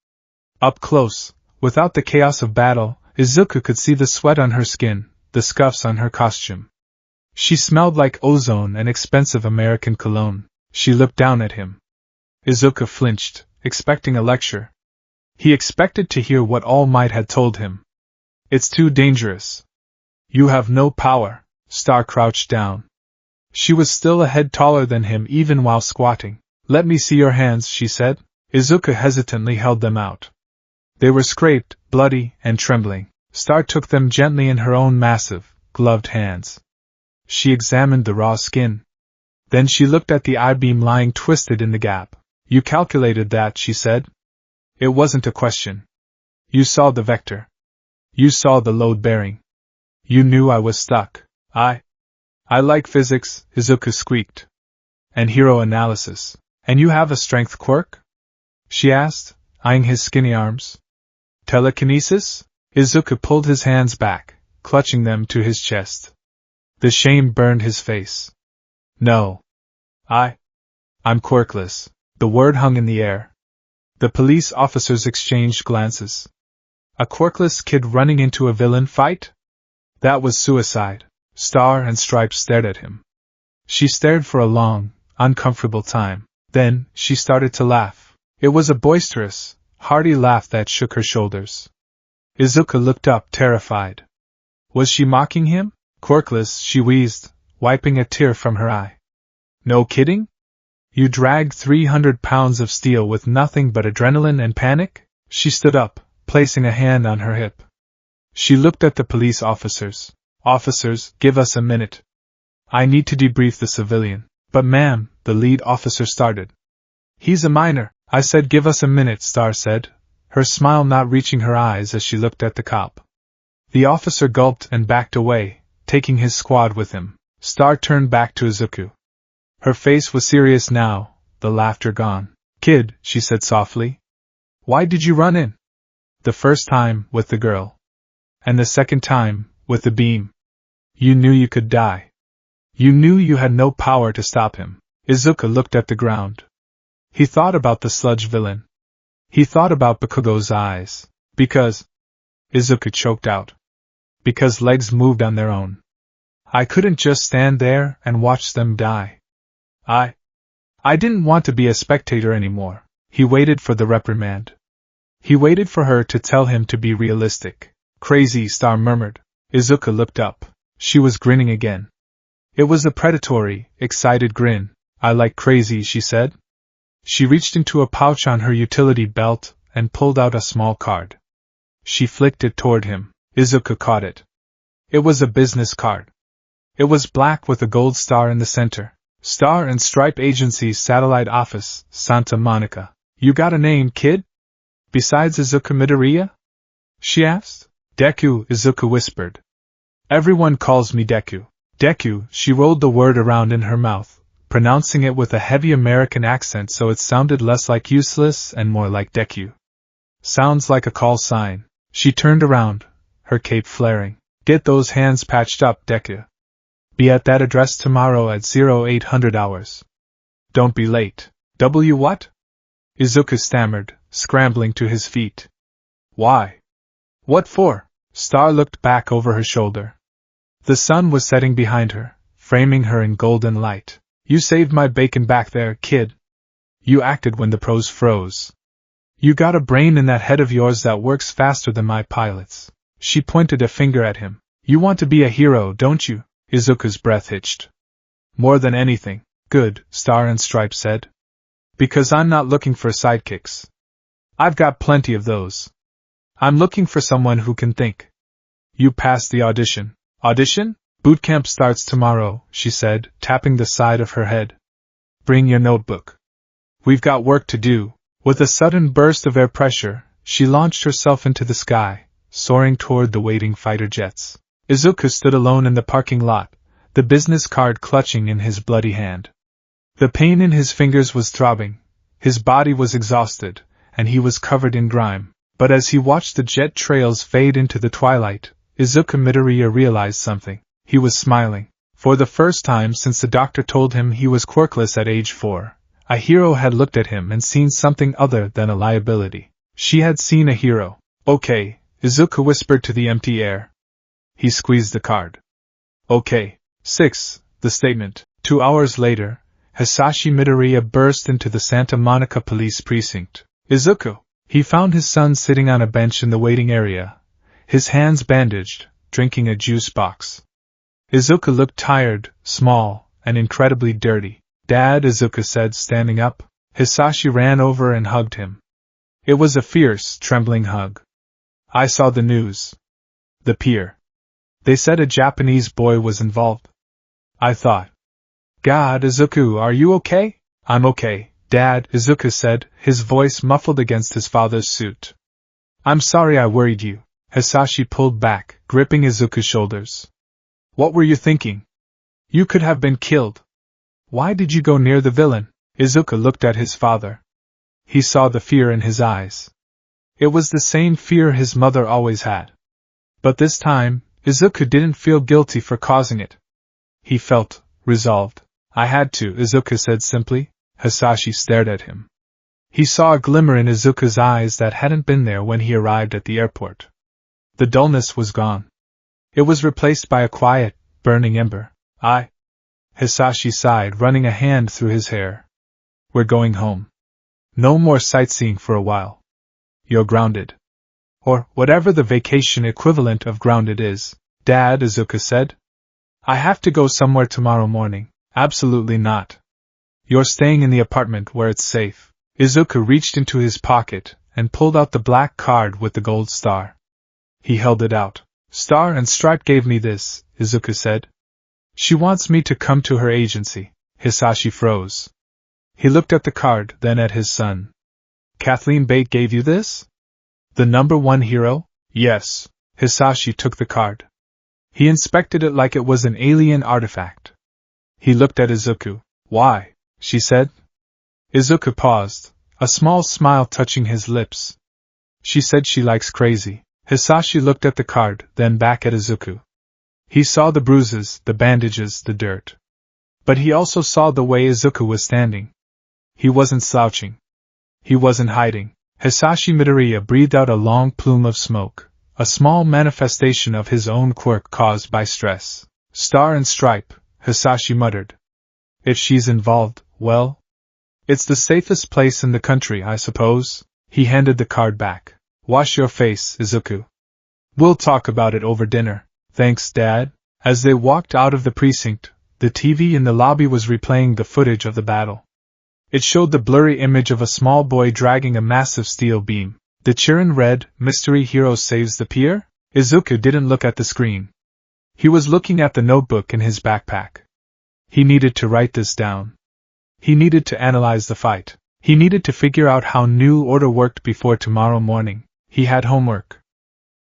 Up close, without the chaos of battle, Izuku could see the sweat on her skin, the scuffs on her costume. She smelled like ozone and expensive American cologne. She looked down at him. Izuku flinched, expecting a lecture. He expected to hear what All Might had told him. It's too dangerous. You have no power. Star crouched down. She was still a head taller than him even while squatting. Let me see your hands, she said. Izuku hesitantly held them out. They were scraped, bloody, and trembling. Star took them gently in her own massive, gloved hands. She examined the raw skin. Then she looked at the I-beam lying twisted in the gap. You calculated that, she said. It wasn't a question. You saw the vector. You saw the load bearing. You knew I was stuck. I like physics, Izuku squeaked. And hero analysis. And you have a strength quirk? She asked, eyeing his skinny arms. Telekinesis? Izuku pulled his hands back, clutching them to his chest. The shame burned his face. No. I'm quirkless. The word hung in the air. The police officers exchanged glances. A quirkless kid running into a villain fight? That was suicide. Star and Stripe stared at him. She stared for a long, uncomfortable time. Then, she started to laugh. It was a boisterous, hearty laugh that shook her shoulders. Izuku looked up, terrified. Was she mocking him? Quirkless, she wheezed, wiping a tear from her eye. No kidding? You dragged 300 pounds of steel with nothing but adrenaline and panic? She stood up, placing a hand on her hip. She looked at the police officers. Officers, give us a minute. I need to debrief the civilian. But ma'am, the lead officer started. He's a minor. I said give us a minute, Star said, her smile not reaching her eyes as she looked at the cop. The officer gulped and backed away, taking his squad with him. Star turned back to Izuku. Her face was serious now, the laughter gone. Kid, she said softly. Why did you run in? The first time, with the girl. And the second time, with the beam. You knew you could die. You knew you had no power to stop him. Izuku looked at the ground. He thought about the sludge villain. He thought about Bakugo's eyes. Because... Izuku choked out. Because legs moved on their own. I couldn't just stand there and watch them die. I didn't want to be a spectator anymore. He waited for the reprimand. He waited for her to tell him to be realistic. Crazy, Star murmured. Izuku looked up. She was grinning again. It was a predatory, excited grin. I like crazy, she said. She reached into a pouch on her utility belt and pulled out a small card. She flicked it toward him. Izuku caught it. It was a business card. It was black with a gold star in the center. Star and Stripe Agency Satellite Office, Santa Monica. You got a name, kid? Besides Izuku Midoriya? She asked. Deku, Izuku whispered. Everyone calls me Deku. Deku, she rolled the word around in her mouth, pronouncing it with a heavy American accent so it sounded less like useless and more like Deku. Sounds like a call sign. She turned around, her cape flaring. Get those hands patched up, Deku. Be at that address tomorrow at 0800 hours. Don't be late. W what? Izuku stammered, scrambling to his feet. Why? What for? Star looked back over her shoulder. The sun was setting behind her, framing her in golden light. You saved my bacon back there, kid. You acted when the pros froze. You got a brain in that head of yours that works faster than my pilot's. She pointed a finger at him. You want to be a hero, don't you? Izuku's breath hitched. More than anything. Good, Star and Stripe said. Because I'm not looking for sidekicks. I've got plenty of those. I'm looking for someone who can think. You passed the audition. Audition? Boot camp starts tomorrow, she said, tapping the side of her head. Bring your notebook. We've got work to do. With a sudden burst of air pressure, she launched herself into the sky, soaring toward the waiting fighter jets. Izuku stood alone in the parking lot, the business card clutching in his bloody hand. The pain in his fingers was throbbing, his body was exhausted, and he was covered in grime. But as he watched the jet trails fade into the twilight, Izuku Midoriya realized something. He was smiling. For the first time since the doctor told him he was quirkless at age 4, a hero had looked at him and seen something other than a liability. She had seen a hero. Okay, Izuku whispered to the empty air. He squeezed the card. Okay. 6. The statement. 2 hours later, Hisashi Midoriya burst into the Santa Monica police precinct. Izuku, He found his son sitting on a bench in the waiting area, his hands bandaged, drinking a juice box. Izuku looked tired, small, and incredibly dirty. "Dad," Izuku said, standing up. Hisashi ran over and hugged him. It was a fierce, trembling hug. "I saw the news. The pier. They said a Japanese boy was involved. I thought. God, Izuku, are you okay?" "I'm okay, Dad," Izuku said, his voice muffled against his father's suit. "I'm sorry I worried you." Hisashi pulled back, gripping Izuku's shoulders. "What were you thinking? You could have been killed. Why did you go near the villain?" Izuku looked at his father. He saw the fear in his eyes. It was the same fear his mother always had. But this time, Izuku didn't feel guilty for causing it. He felt resolved. "I had to," Izuku said simply. Hisashi stared at him. He saw a glimmer in Izuku's eyes that hadn't been there when he arrived at the airport. The dullness was gone. It was replaced by a quiet, burning ember. Hisashi sighed, running a hand through his hair. "We're going home. No more sightseeing for a while. You're grounded. Or whatever the vacation equivalent of grounded is." "Dad," Izuku said. "I have to go somewhere tomorrow morning." "Absolutely not. You're staying in the apartment where it's safe." Izuku reached into his pocket and pulled out the black card with the gold star. He held it out. "Star and Stripe gave me this," Izuku said. "She wants me to come to her agency." Hisashi froze. He looked at the card, then at his son. "Kathleen Bate gave you this? The #1 hero?" "Yes." Hisashi took the card. He inspected it like it was an alien artifact. He looked at Izuku. "Why?" she said. Izuku paused, a small smile touching his lips. "She said she likes crazy." Hisashi looked at the card, then back at Izuku. He saw the bruises, the bandages, the dirt. But he also saw the way Izuku was standing. He wasn't slouching. He wasn't hiding. Hisashi Midoriya breathed out a long plume of smoke, a small manifestation of his own quirk caused by stress. "Star and Stripe," Hisashi muttered. "If she's involved, well, it's the safest place in the country, I suppose." He handed the card back. "Wash your face, Izuku. We'll talk about it over dinner." "Thanks, Dad." As they walked out of the precinct, the TV in the lobby was replaying the footage of the battle. It showed the blurry image of a small boy dragging a massive steel beam. The Chirin read, "Mystery Hero Saves the Pier?" Izuku didn't look at the screen. He was looking at the notebook in his backpack. He needed to write this down. He needed to analyze the fight. He needed to figure out how New Order worked before tomorrow morning. He had homework.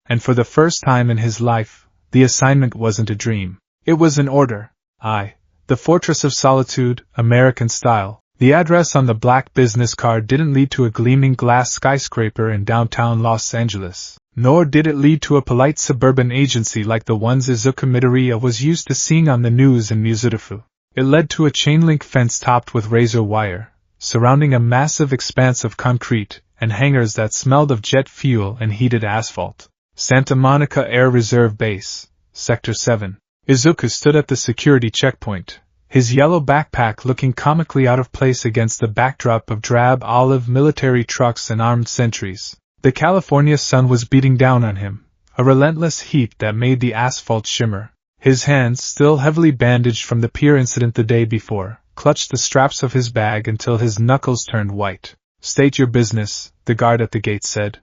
And for the first time in his life, the assignment wasn't a dream. It was an order. The Fortress of Solitude, American style. The address on the black business card didn't lead to a gleaming glass skyscraper in downtown Los Angeles, nor did it lead to a polite suburban agency like the ones Izuku Midoriya was used to seeing on the news in Mizurufu. It led to a chain-link fence topped with razor wire, surrounding a massive expanse of concrete, and hangars that smelled of jet fuel and heated asphalt. Santa Monica Air Reserve Base, Sector 7. Izuku stood at the security checkpoint, his yellow backpack looking comically out of place against the backdrop of drab olive military trucks and armed sentries. The California sun was beating down on him, a relentless heat that made the asphalt shimmer. His hands, still heavily bandaged from the pier incident the day before, clutched the straps of his bag until his knuckles turned white. "State your business," the guard at the gate said.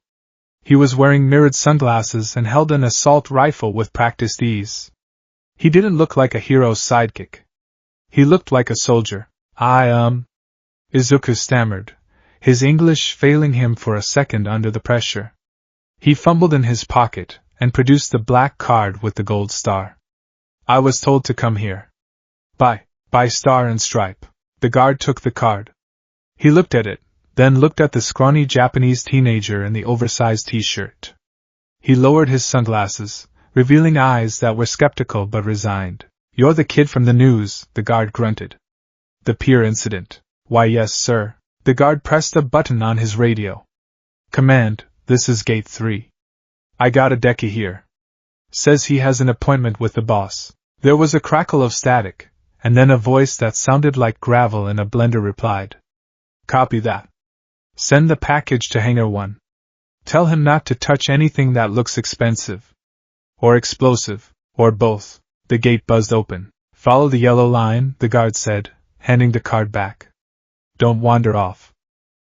He was wearing mirrored sunglasses and held an assault rifle with practiced ease. He didn't look like a hero's sidekick. He looked like a soldier. Izuku stammered, his English failing him for a second under the pressure. He fumbled in his pocket and produced the black card with the gold star. "I was told to come here. By Star and Stripe." The guard took the card. He looked at it, then looked at the scrawny Japanese teenager in the oversized t-shirt. He lowered his sunglasses, revealing eyes that were skeptical but resigned. "You're the kid from the news," the guard grunted. "The pier incident." "Why, yes, sir." The guard pressed a button on his radio. "Command, this is Gate 3. I got a Deku here. Says he has an appointment with the boss." There was a crackle of static, and then a voice that sounded like gravel in a blender replied. "Copy that. Send the package to Hangar 1. Tell him not to touch anything that looks expensive. Or explosive, or both. The gate buzzed open. Follow the yellow line, the guard said, handing the card back. Don't wander off.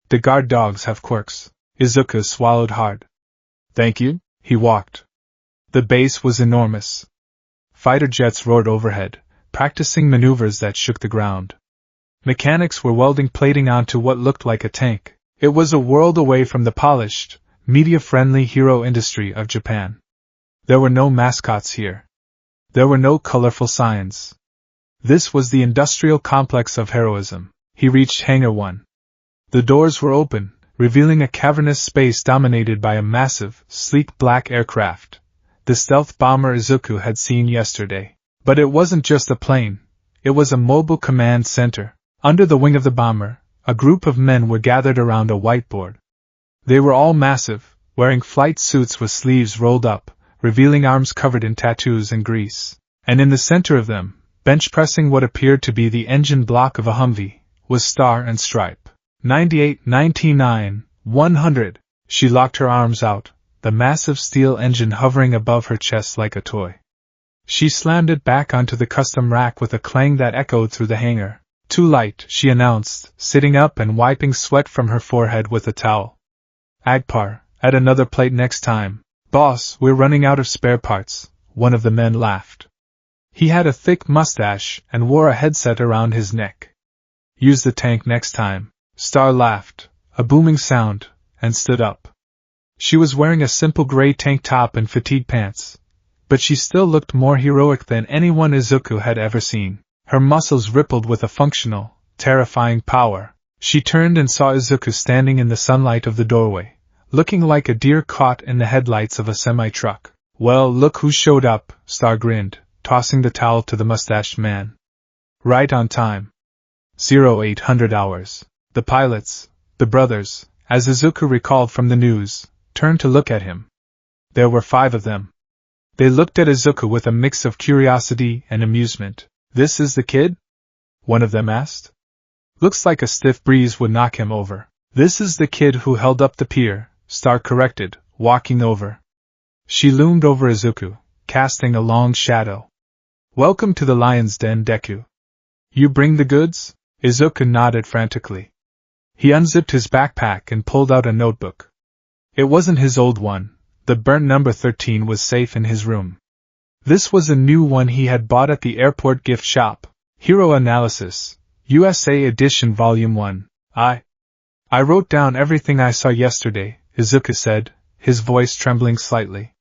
The guard dogs have quirks. Izuku swallowed hard. Thank you, he walked. The base was enormous. Fighter jets roared overhead, practicing maneuvers that shook the ground. Mechanics were welding plating onto what looked like a tank. It was a world away from the polished, media-friendly hero industry of Japan. There were no mascots here. There were no colorful signs. This was the industrial complex of heroism. He reached Hangar 1. The doors were open, revealing a cavernous space dominated by a massive, sleek black aircraft. The stealth bomber Izuku had seen yesterday. But it wasn't just a plane. It was a mobile command center. Under the wing of the bomber, a group of men were gathered around a whiteboard. They were all massive, wearing flight suits with sleeves rolled up, revealing arms covered in tattoos and grease. And in the center of them, bench pressing what appeared to be the engine block of a Humvee, was Star and Stripe. 98, 99, 100. She locked her arms out, the massive steel engine hovering above her chest like a toy. She slammed it back onto the custom rack with a clang that echoed through the hangar. Too light, she announced, sitting up and wiping sweat from her forehead with a towel. Agpar, add another plate next time. Boss, we're running out of spare parts, one of the men laughed. He had a thick mustache and wore a headset around his neck. Use the tank next time. Star laughed, a booming sound, and stood up. She was wearing a simple gray tank top and fatigue pants, but she still looked more heroic than anyone Izuku had ever seen. Her muscles rippled with a functional, terrifying power. She turned and saw Izuku standing in the sunlight of the doorway, looking like a deer caught in the headlights of a semi-truck. Well, look who showed up, Star grinned, tossing the towel to the mustached man. Right on time. 0800 hours. The pilots, the brothers, as Izuku recalled from the news, turned to look at him. There were 5 of them. They looked at Izuku with a mix of curiosity and amusement. This is the kid? One of them asked. Looks like a stiff breeze would knock him over. This is the kid who held up the pier, Star corrected, walking over. She loomed over Izuku, casting a long shadow. Welcome to the Lion's Den, Deku. You bring the goods? Izuku nodded frantically. He unzipped his backpack and pulled out a notebook. It wasn't his old one. The burnt number 13 was safe in his room. This was a new one he had bought at the airport gift shop. Hero Analysis, USA Edition Volume 1. I wrote down everything I saw yesterday, Izuku said, his voice trembling slightly.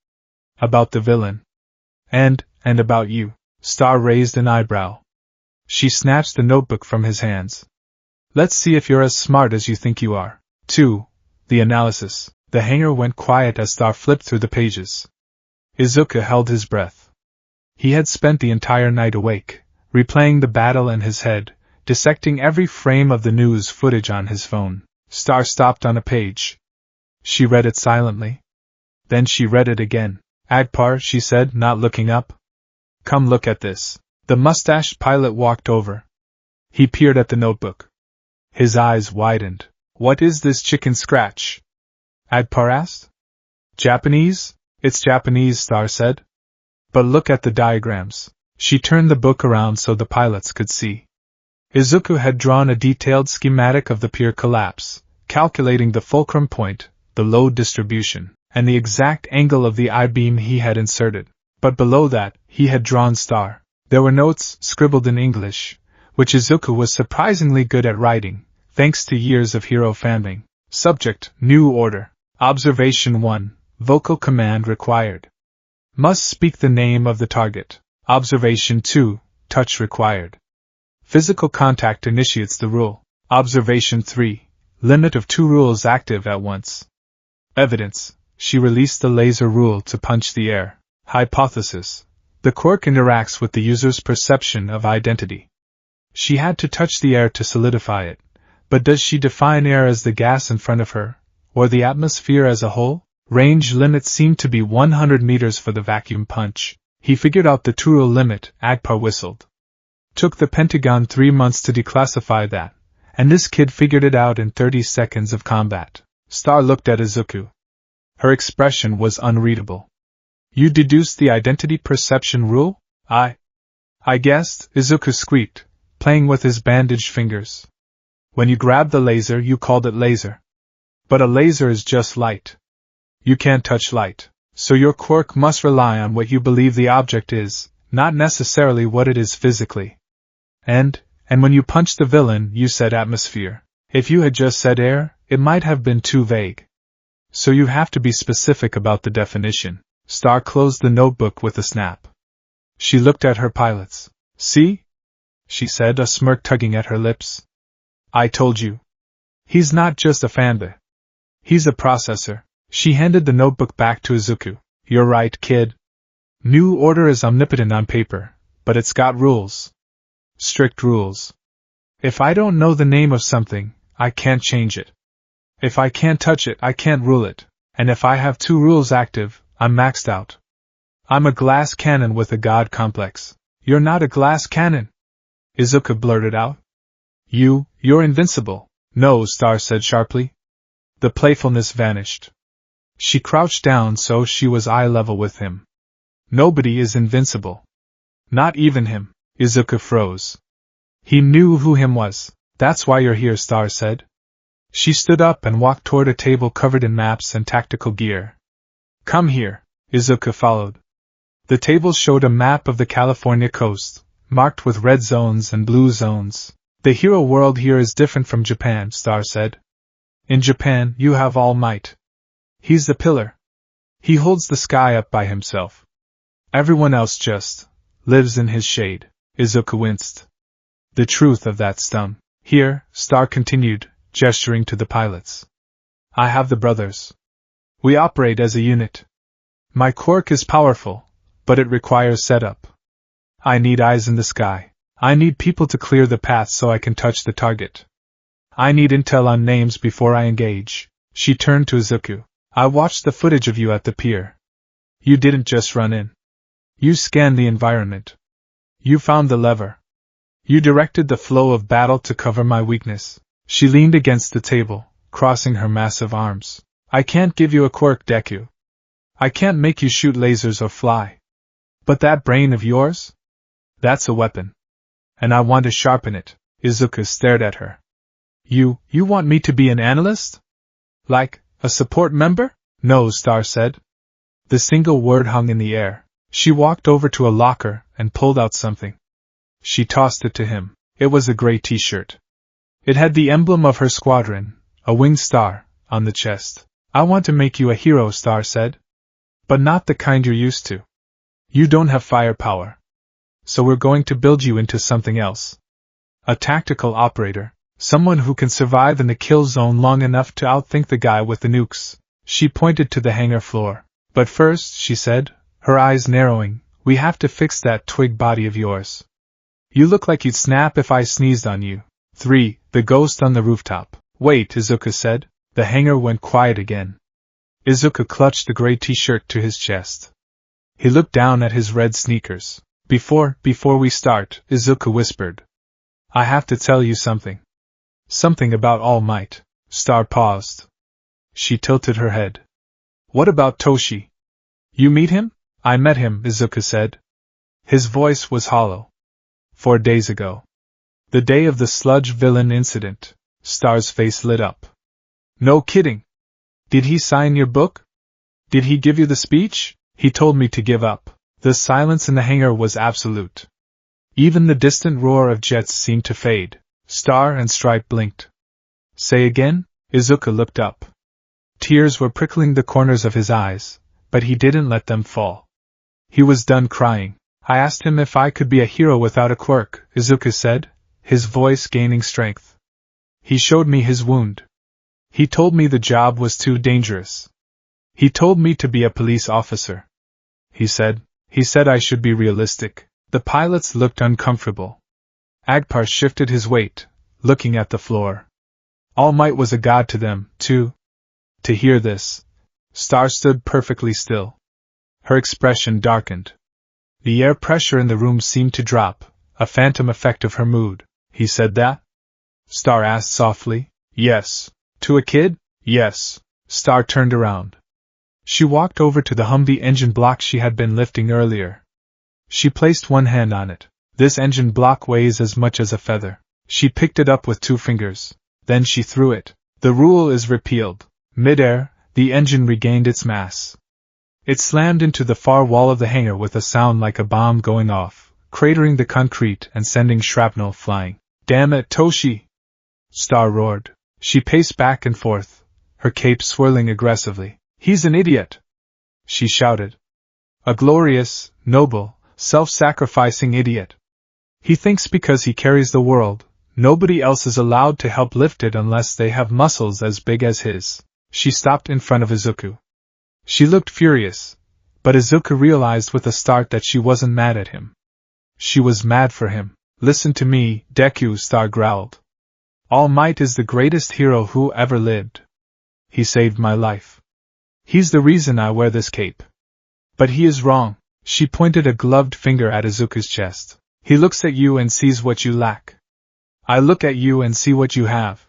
About the villain. And about you. Star raised an eyebrow. She snatched the notebook from his hands. Let's see if you're as smart as you think you are. 2. The analysis. The hangar went quiet as Star flipped through the pages. Izuku held his breath. He had spent the entire night awake, replaying the battle in his head, dissecting every frame of the news footage on his phone. Star stopped on a page. She read it silently. Then she read it again. Agpar, she said, not looking up. Come look at this. The mustached pilot walked over. He peered at the notebook. His eyes widened. What is this chicken scratch? Agpar asked. Japanese? It's Japanese, Star said. But look at the diagrams. She turned the book around so the pilots could see. Izuku had drawn a detailed schematic of the pier collapse, calculating the fulcrum point, the load distribution, and the exact angle of the I-beam he had inserted. But below that, he had drawn Star. There were notes, scribbled in English, which Izuku was surprisingly good at writing, thanks to years of hero fanning. Subject, New Order. Observation 1, Vocal Command Required. Must speak the name of the target. Observation 2, Touch Required. Physical contact initiates the rule. Observation 3, Limit of 2 rules active at once. Evidence. She released the laser rule to punch the air. Hypothesis. The quirk interacts with the user's perception of identity. She had to touch the air to solidify it, but does she define air as the gas in front of her, or the atmosphere as a whole? Range limit seemed to be 100 meters for the vacuum punch. He figured out the true limit, Agpar whistled. Took the Pentagon 3 months to declassify that, and this kid figured it out in 30 seconds of combat. Star looked at Izuku. Her expression was unreadable. You deduced the identity perception rule? I guessed, Izuku squeaked, playing with his bandaged fingers. When you grabbed the laser, you called it laser. But a laser is just light. You can't touch light, so your quirk must rely on what you believe the object is, not necessarily what it is physically. And when you punched the villain, you said atmosphere. If you had just said air, it might have been too vague. So you have to be specific about the definition. Star closed the notebook with a snap. She looked at her pilots. See? She said, a smirk tugging at her lips. I told you. He's not just a fanboy. He's a processor. She handed the notebook back to Izuku. You're right, kid. New Order is omnipotent on paper, but it's got rules. Strict rules. If I don't know the name of something, I can't change it. If I can't touch it, I can't rule it. And if I have 2 rules active, I'm maxed out. I'm a glass cannon with a god complex. You're not a glass cannon, Izuku blurted out. You're invincible. No, Star said sharply. The playfulness vanished. She crouched down so she was eye level with him. Nobody is invincible. Not even him. Izuku froze. He knew who him was. That's why you're here, Star said. She stood up and walked toward a table covered in maps and tactical gear. Come here. Izuku followed. The table showed a map of the California coast, marked with red zones and blue zones. The hero world here is different from Japan, Star said. In Japan, you have All Might. He's the pillar. He holds the sky up by himself. Everyone else just lives in his shade. Izuku winced. The truth of that stung. Here, Star continued, gesturing to the pilots. I have the brothers. We operate as a unit. My quirk is powerful, but it requires setup. I need eyes in the sky. I need people to clear the path so I can touch the target. I need intel on names before I engage. She turned to Izuku. I watched the footage of you at the pier. You didn't just run in. You scanned the environment. You found the lever. You directed the flow of battle to cover my weakness. She leaned against the table, crossing her massive arms. I can't give you a quirk, Deku. I can't make you shoot lasers or fly. But that brain of yours? That's a weapon. And I want to sharpen it. Izuku stared at her. You want me to be an analyst? Like, a support member? No, Star said. The single word hung in the air. She walked over to a locker and pulled out something. She tossed it to him. It was a gray t-shirt. It had the emblem of her squadron, a winged star, on the chest. I want to make you a hero, Star said. But not the kind you're used to. You don't have firepower. So we're going to build you into something else. A tactical operator, someone who can survive in the kill zone long enough to outthink the guy with the nukes. She pointed to the hangar floor. But first, she said, her eyes narrowing, we have to fix that twig body of yours. You look like you'd snap if I sneezed on you. 3. The ghost on the rooftop. Wait, Izuku said. The hangar went quiet again. Izuku clutched the gray t-shirt to his chest. He looked down at his red sneakers. Before we start, Izuku whispered. I have to tell you something. Something about All Might. Star paused. She tilted her head. What about Toshi? You meet him? I met him, Izuku said. His voice was hollow. 4 days ago. The day of the sludge villain incident. Star's face lit up. No kidding. Did he sign your book? Did he give you the speech? He told me to give up. The silence in the hangar was absolute. Even the distant roar of jets seemed to fade. Star and Stripe blinked. Say again? Izuku looked up. Tears were prickling the corners of his eyes, but he didn't let them fall. He was done crying. I asked him if I could be a hero without a quirk, Izuku said, his voice gaining strength. He showed me his wound. He told me the job was too dangerous. He told me to be a police officer. He said I should be realistic. The pilots looked uncomfortable. Agpar shifted his weight, looking at the floor. All Might was a god to them, too. To hear this, Star stood perfectly still. Her expression darkened. The air pressure in the room seemed to drop, a phantom effect of her mood. He said that? Star asked softly. Yes. To a kid? Yes. Star turned around. She walked over to the Humvee engine block she had been lifting earlier. She placed one hand on it. This engine block weighs as much as a feather. She picked it up with 2 fingers. Then she threw it. The rule is repealed. Mid-air, the engine regained its mass. It slammed into the far wall of the hangar with a sound like a bomb going off, cratering the concrete and sending shrapnel flying. "Damn it, Toshi!" Star roared. She paced back and forth, her cape swirling aggressively. "He's an idiot!" she shouted. "A glorious, noble, self-sacrificing idiot. He thinks because he carries the world, nobody else is allowed to help lift it unless they have muscles as big as his." She stopped in front of Izuku. She looked furious, but Izuku realized with a start that she wasn't mad at him. She was mad for him. "Listen to me, Deku," Star growled. "All Might is the greatest hero who ever lived. He saved my life. He's the reason I wear this cape. But he is wrong." She pointed a gloved finger at Izuku's chest. "He looks at you and sees what you lack. I look at you and see what you have.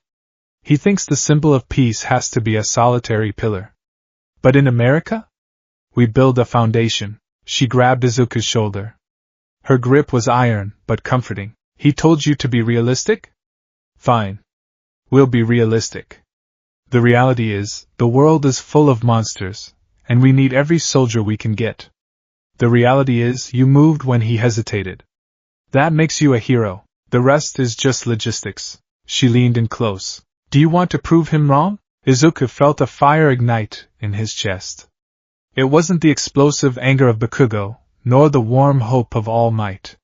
He thinks the symbol of peace has to be a solitary pillar. But in America? We build a foundation." She grabbed Izuku's shoulder. Her grip was iron, but comforting. "He told you to be realistic? Fine. We'll be realistic. The reality is, the world is full of monsters, and we need every soldier we can get. The reality is, you moved when he hesitated. That makes you a hero. The rest is just logistics." She leaned in close. "Do you want to prove him wrong?" Izuku felt a fire ignite in his chest. It wasn't the explosive anger of Bakugo, nor the warm hope of All Might.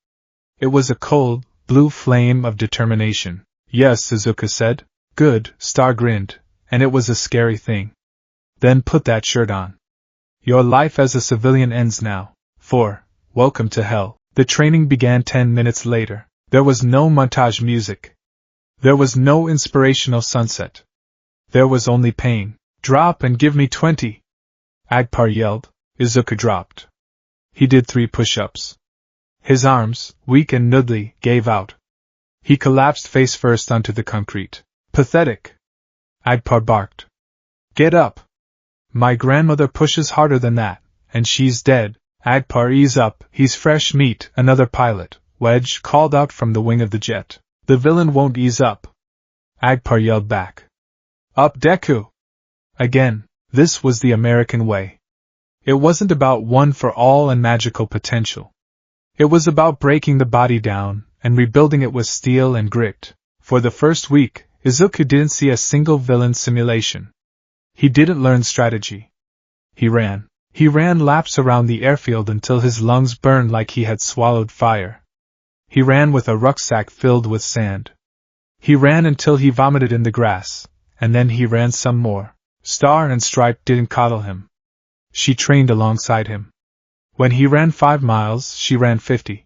It was a cold, blue flame of determination. "Yes," Izuku said. "Good," Star grinned, "and it was a scary thing. Then put that shirt on. Your life as a civilian ends now. Welcome to hell." The training began 10 minutes later. There was no montage music. There was no inspirational sunset. There was only pain. "Drop and give me 20. Agpar yelled. Izuku dropped. He did 3 push-ups. His arms, weak and noodly, gave out. He collapsed face first onto the concrete. "Pathetic!" Agpar barked. "Get up! My grandmother pushes harder than that, and she's dead." "Agpar, ease up, he's fresh meat," another pilot, Wedge, called out from the wing of the jet. "The villain won't ease up." Agpar yelled back. "Up, Deku!" Again, this was the American way. It wasn't about one for all and magical potential. It was about breaking the body down and rebuilding it with steel and grit. For the first week, Izuku didn't see a single villain simulation. He didn't learn strategy. He ran. He ran laps around the airfield until his lungs burned like he had swallowed fire. He ran with a rucksack filled with sand. He ran until he vomited in the grass, and then he ran some more. Star and Stripe didn't coddle him. She trained alongside him. When he ran 5 miles, she ran 50.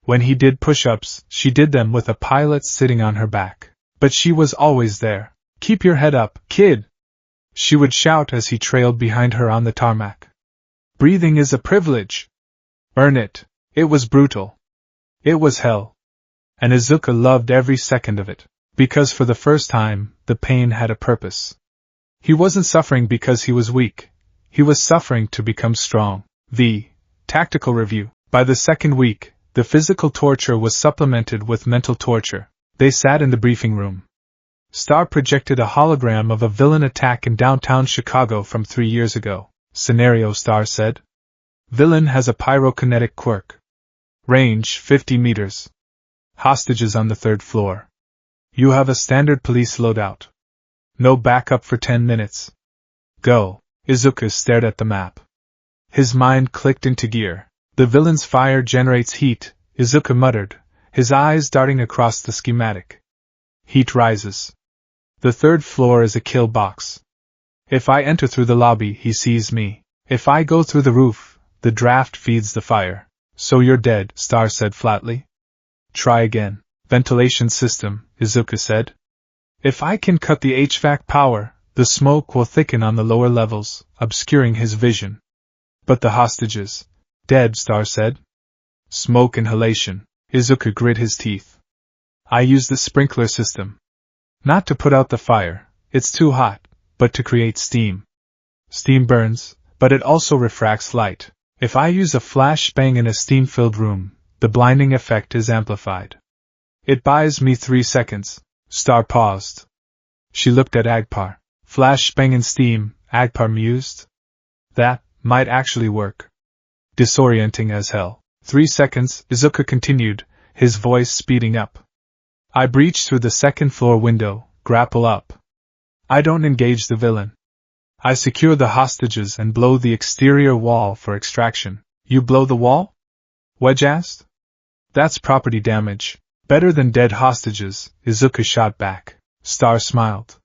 When he did push-ups, she did them with a pilot sitting on her back. But she was always there. "Keep your head up, kid!" she would shout as he trailed behind her on the tarmac. "Breathing is a privilege. Earn it." It was brutal. It was hell. And Izuku loved every second of it, because for the first time, the pain had a purpose. He wasn't suffering because he was weak. He was suffering to become strong. The tactical review. By the second week, the physical torture was supplemented with mental torture. They sat in the briefing room. Star projected a hologram of a villain attack in downtown Chicago from 3 years ago. "Scenario," Star said. "Villain has a pyrokinetic quirk. Range 50 meters. Hostages on the 3rd floor. You have a standard police loadout. No backup for 10 minutes. Go." Izuku stared at the map. His mind clicked into gear. "The villain's fire generates heat," Izuku muttered, his eyes darting across the schematic. "Heat rises. The 3rd floor is a kill box. If I enter through the lobby, he sees me. If I go through the roof, the draft feeds the fire. So you're dead," Star said flatly. "Try again." "Ventilation system," Izuku said. "If I can cut the HVAC power, the smoke will thicken on the lower levels, obscuring his vision." "But the hostages." "Dead," Star said. "Smoke inhalation." Izuku grit his teeth. "I use the sprinkler system. Not to put out the fire, it's too hot, but to create steam. Steam burns, but it also refracts light. If I use a flashbang in a steam-filled room, the blinding effect is amplified. It buys me 3 seconds. Star paused. She looked at Agpar. Flashbang in steam, Agpar mused. That might actually work. Disorienting as hell. 3 seconds, Izuku continued, his voice speeding up. I breach through the second-floor window, grapple up. I don't engage the villain. I secure the hostages and blow the exterior wall for extraction. You blow the wall? Wedge asked. That's property damage. Better than dead hostages, Izuku shot back. Star smiled.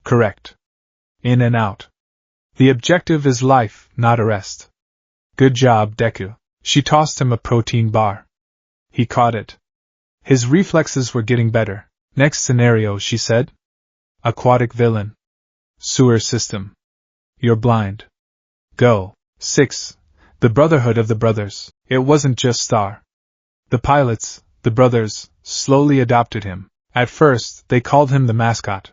Correct. In and out. The objective is life, not arrest. Good job, Deku. She tossed him a protein bar. He caught it. His reflexes were getting better. Next scenario, she said. Aquatic villain. Sewer system. You're blind. Go. 6. The Brotherhood of the Brothers. It wasn't just Star. The pilots, the brothers, slowly adopted him. At first, they called him the mascot.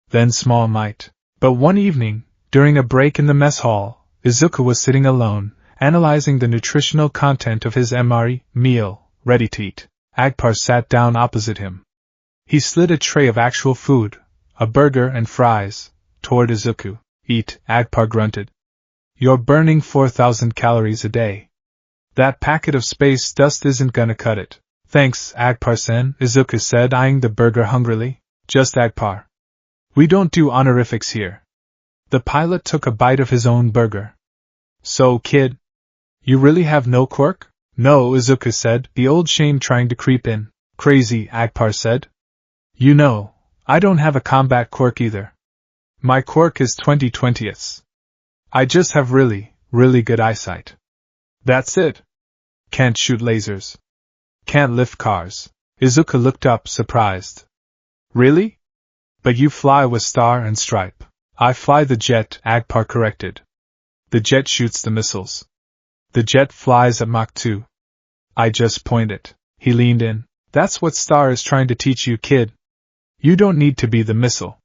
Then Small Might. But one evening, during a break in the mess hall, Izuku was sitting alone, analyzing the nutritional content of his MRE meal, ready to eat. Agpar sat down opposite him. He slid a tray of actual food, a burger and fries, toward Izuku. Eat, Agpar grunted. You're burning 4,000 calories a day. That packet of space dust isn't gonna cut it. Thanks, Agpar-sen, Izuku said, eyeing the burger hungrily. Just Agpar. We don't do honorifics here. The pilot took a bite of his own burger. So, kid? You really have no quirk? No, Izuku said, the old shame trying to creep in. Crazy, Agpar said. You know, I don't have a combat quirk either. My quirk is 20/20ths. I just have really, really good eyesight. That's it. Can't shoot lasers. Can't lift cars. Izuku looked up, surprised. Really? But you fly with Star and Stripe. I fly the jet, Agpar corrected. The jet shoots the missiles. The jet flies at Mach 2. I just point it. He leaned in. That's what Star is trying to teach you, kid. You don't need to be the missile.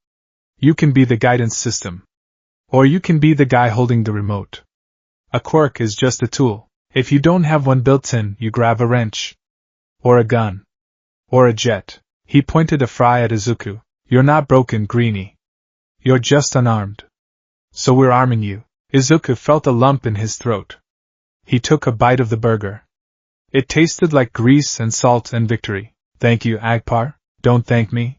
You can be the guidance system. Or you can be the guy holding the remote. A quirk is just a tool. If you don't have one built in, you grab a wrench. Or a gun. Or a jet. He pointed a fry at Izuku. You're not broken, Greenie. You're just unarmed. So we're arming you. Izuku felt a lump in his throat. He took a bite of the burger. It tasted like grease and salt and victory. Thank you, Agpar. Don't thank me.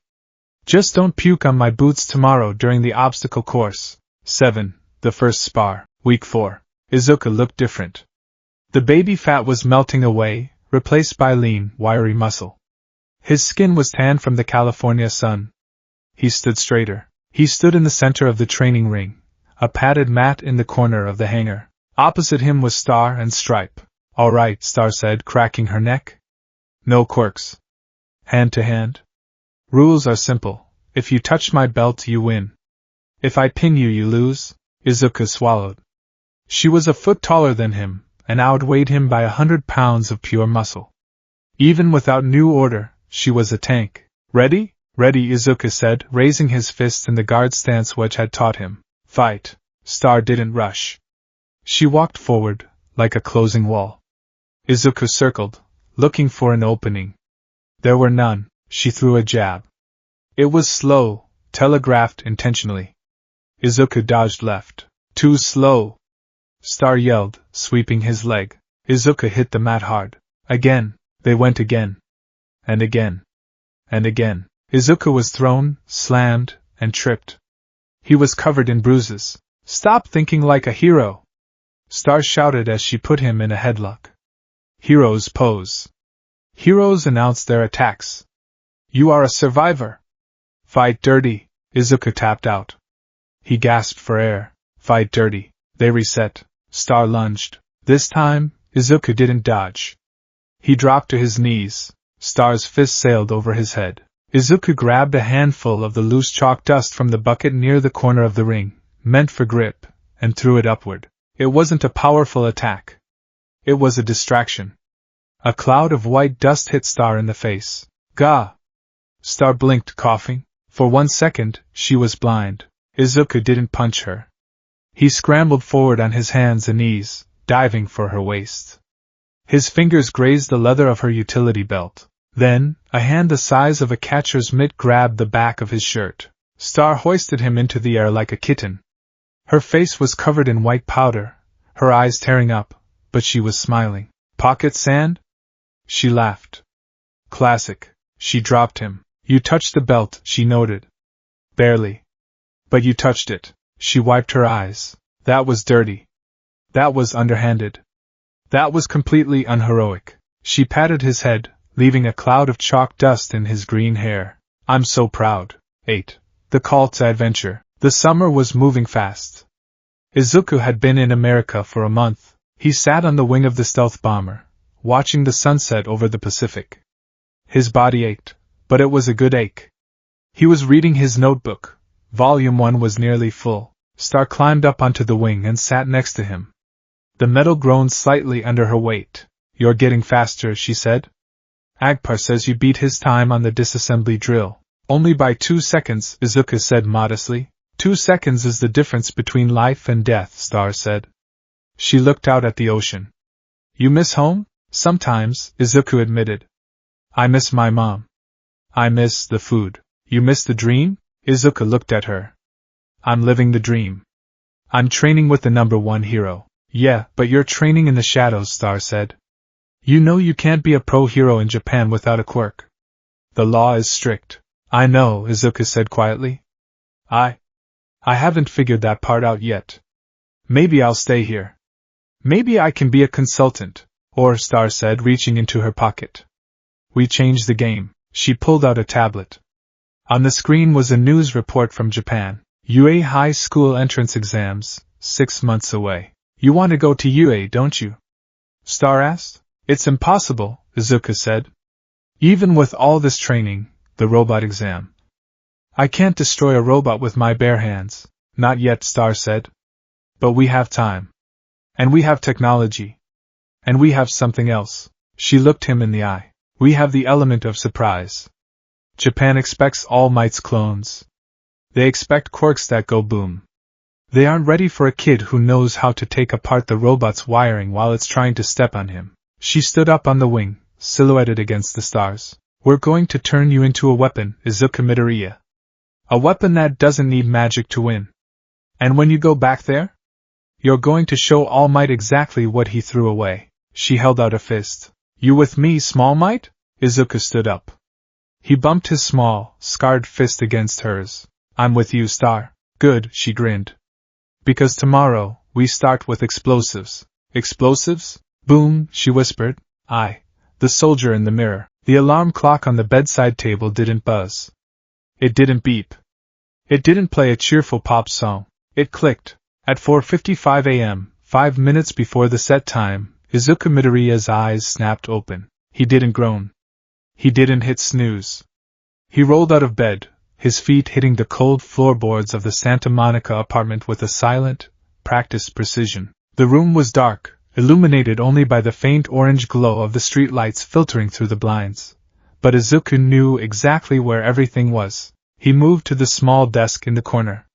Just don't puke on my boots tomorrow during the obstacle course. 7. The first spar. Week 4. Izuku looked different. The baby fat was melting away, replaced by lean, wiry muscle. His skin was tan from the California sun. He stood straighter. He stood in the center of the training ring, a padded mat in the corner of the hangar. Opposite him was Star and Stripe. All right, Star said, cracking her neck. No quirks. Hand to hand. Rules are simple. If you touch my belt, you win. If I pin you, you lose. Izuku swallowed. She was a foot taller than him, and outweighed him by 100 pounds of pure muscle. Even without new order, she was a tank. Ready? Ready, Izuku said, raising his fist in the guard stance Wedge had taught him. Fight. Star didn't rush. She walked forward, like a closing wall. Izuku circled, looking for an opening. There were none. She threw a jab. It was slow, telegraphed intentionally. Izuku dodged left. Too slow. Star yelled, sweeping his leg. Izuku hit the mat hard. Again. They went again. And again. And again. Izuku was thrown, slammed, and tripped. He was covered in bruises. Stop thinking like a hero! Star shouted as she put him in a headlock. Heroes pose. Heroes announce their attacks. You are a survivor. Fight dirty. Izuku tapped out. He gasped for air. Fight dirty. They reset. Star lunged. This time, Izuku didn't dodge. He dropped to his knees. Star's fist sailed over his head. Izuku grabbed a handful of the loose chalk dust from the bucket near the corner of the ring, meant for grip, and threw it upward. It wasn't a powerful attack. It was a distraction. A cloud of white dust hit Star in the face. Gah! Star blinked, coughing. For 1 second, she was blind. Izuku didn't punch her. He scrambled forward on his hands and knees, diving for her waist. His fingers grazed the leather of her utility belt. Then, a hand the size of a catcher's mitt grabbed the back of his shirt. Star hoisted him into the air like a kitten. Her face was covered in white powder, her eyes tearing up, but she was smiling. Pocket sand? She laughed. Classic. She dropped him. You touched the belt, she noted. Barely. But you touched it. She wiped her eyes. That was dirty. That was underhanded. That was completely unheroic. She patted his head, leaving a cloud of chalk dust in his green hair. I'm so proud. 8. The call to adventure. The summer was moving fast. Izuku had been in America for a month. He sat on the wing of the stealth bomber, watching the sunset over the Pacific. His body ached, but it was a good ache. He was reading his notebook. Volume 1 was nearly full. Star climbed up onto the wing and sat next to him. The metal groaned slightly under her weight. You're getting faster, she said. Agpar says you beat his time on the disassembly drill. Only by 2 seconds, Izuku said modestly. 2 seconds is the difference between life and death, Star said. She looked out at the ocean. You miss home? Sometimes, Izuku admitted. I miss my mom. I miss the food. You miss the dream? Izuku looked at her. I'm living the dream. I'm training with the #1 hero. Yeah, but you're training in the shadows, Star said. You know you can't be a pro hero in Japan without a quirk. The law is strict. I know, Izuku said quietly. I haven't figured that part out yet. Maybe I'll stay here. Maybe I can be a consultant, or Star said, reaching into her pocket. We changed the game. She pulled out a tablet. On the screen was a news report from Japan. UA high school entrance exams, 6 months away. You want to go to UA, don't you? Star asked. It's impossible, Izuku said. Even with all this training, the robot exam. I can't destroy a robot with my bare hands. Not yet, Star said. But we have time. And we have technology. And we have something else. She looked him in the eye. We have the element of surprise. Japan expects All Might's clones. They expect quirks that go boom. They aren't ready for a kid who knows how to take apart the robot's wiring while it's trying to step on him. She stood up on the wing, silhouetted against the stars. We're going to turn you into a weapon, Izuku Midoriya. A weapon that doesn't need magic to win. And when you go back there? You're going to show All Might exactly what he threw away. She held out a fist. You with me, Small Might? Izuku stood up. He bumped his small, scarred fist against hers. I'm with you, Star. Good, she grinned. Because tomorrow, we start with explosives. Explosives? Boom, she whispered. The soldier in the mirror. The alarm clock on the bedside table didn't buzz. It didn't beep. It didn't play a cheerful pop song. It clicked. At 4:55 a.m., 5 minutes before the set time, Izuku Midoriya's eyes snapped open. He didn't groan. He didn't hit snooze. He rolled out of bed, his feet hitting the cold floorboards of the Santa Monica apartment with a silent, practiced precision. The room was dark, illuminated only by the faint orange glow of the streetlights filtering through the blinds. But Izuku knew exactly where everything was. He moved to the small desk in the corner.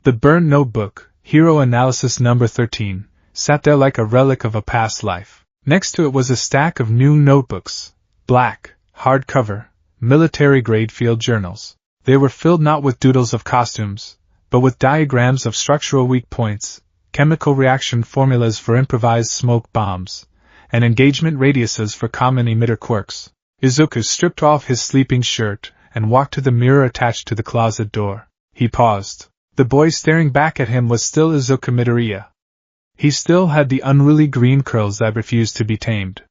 The burned notebook, Hero Analysis number 13, sat there like a relic of a past life. Next to it was a stack of new notebooks, black, hardcover, military-grade field journals. They were filled not with doodles of costumes, but with diagrams of structural weak points, chemical reaction formulas for improvised smoke bombs, and engagement radiuses for common emitter quirks. Izuku stripped off his sleeping shirt and walked to the mirror attached to the closet door. He paused. The boy staring back at him was still Izuku Midoriya. He still had the unruly green curls that refused to be tamed.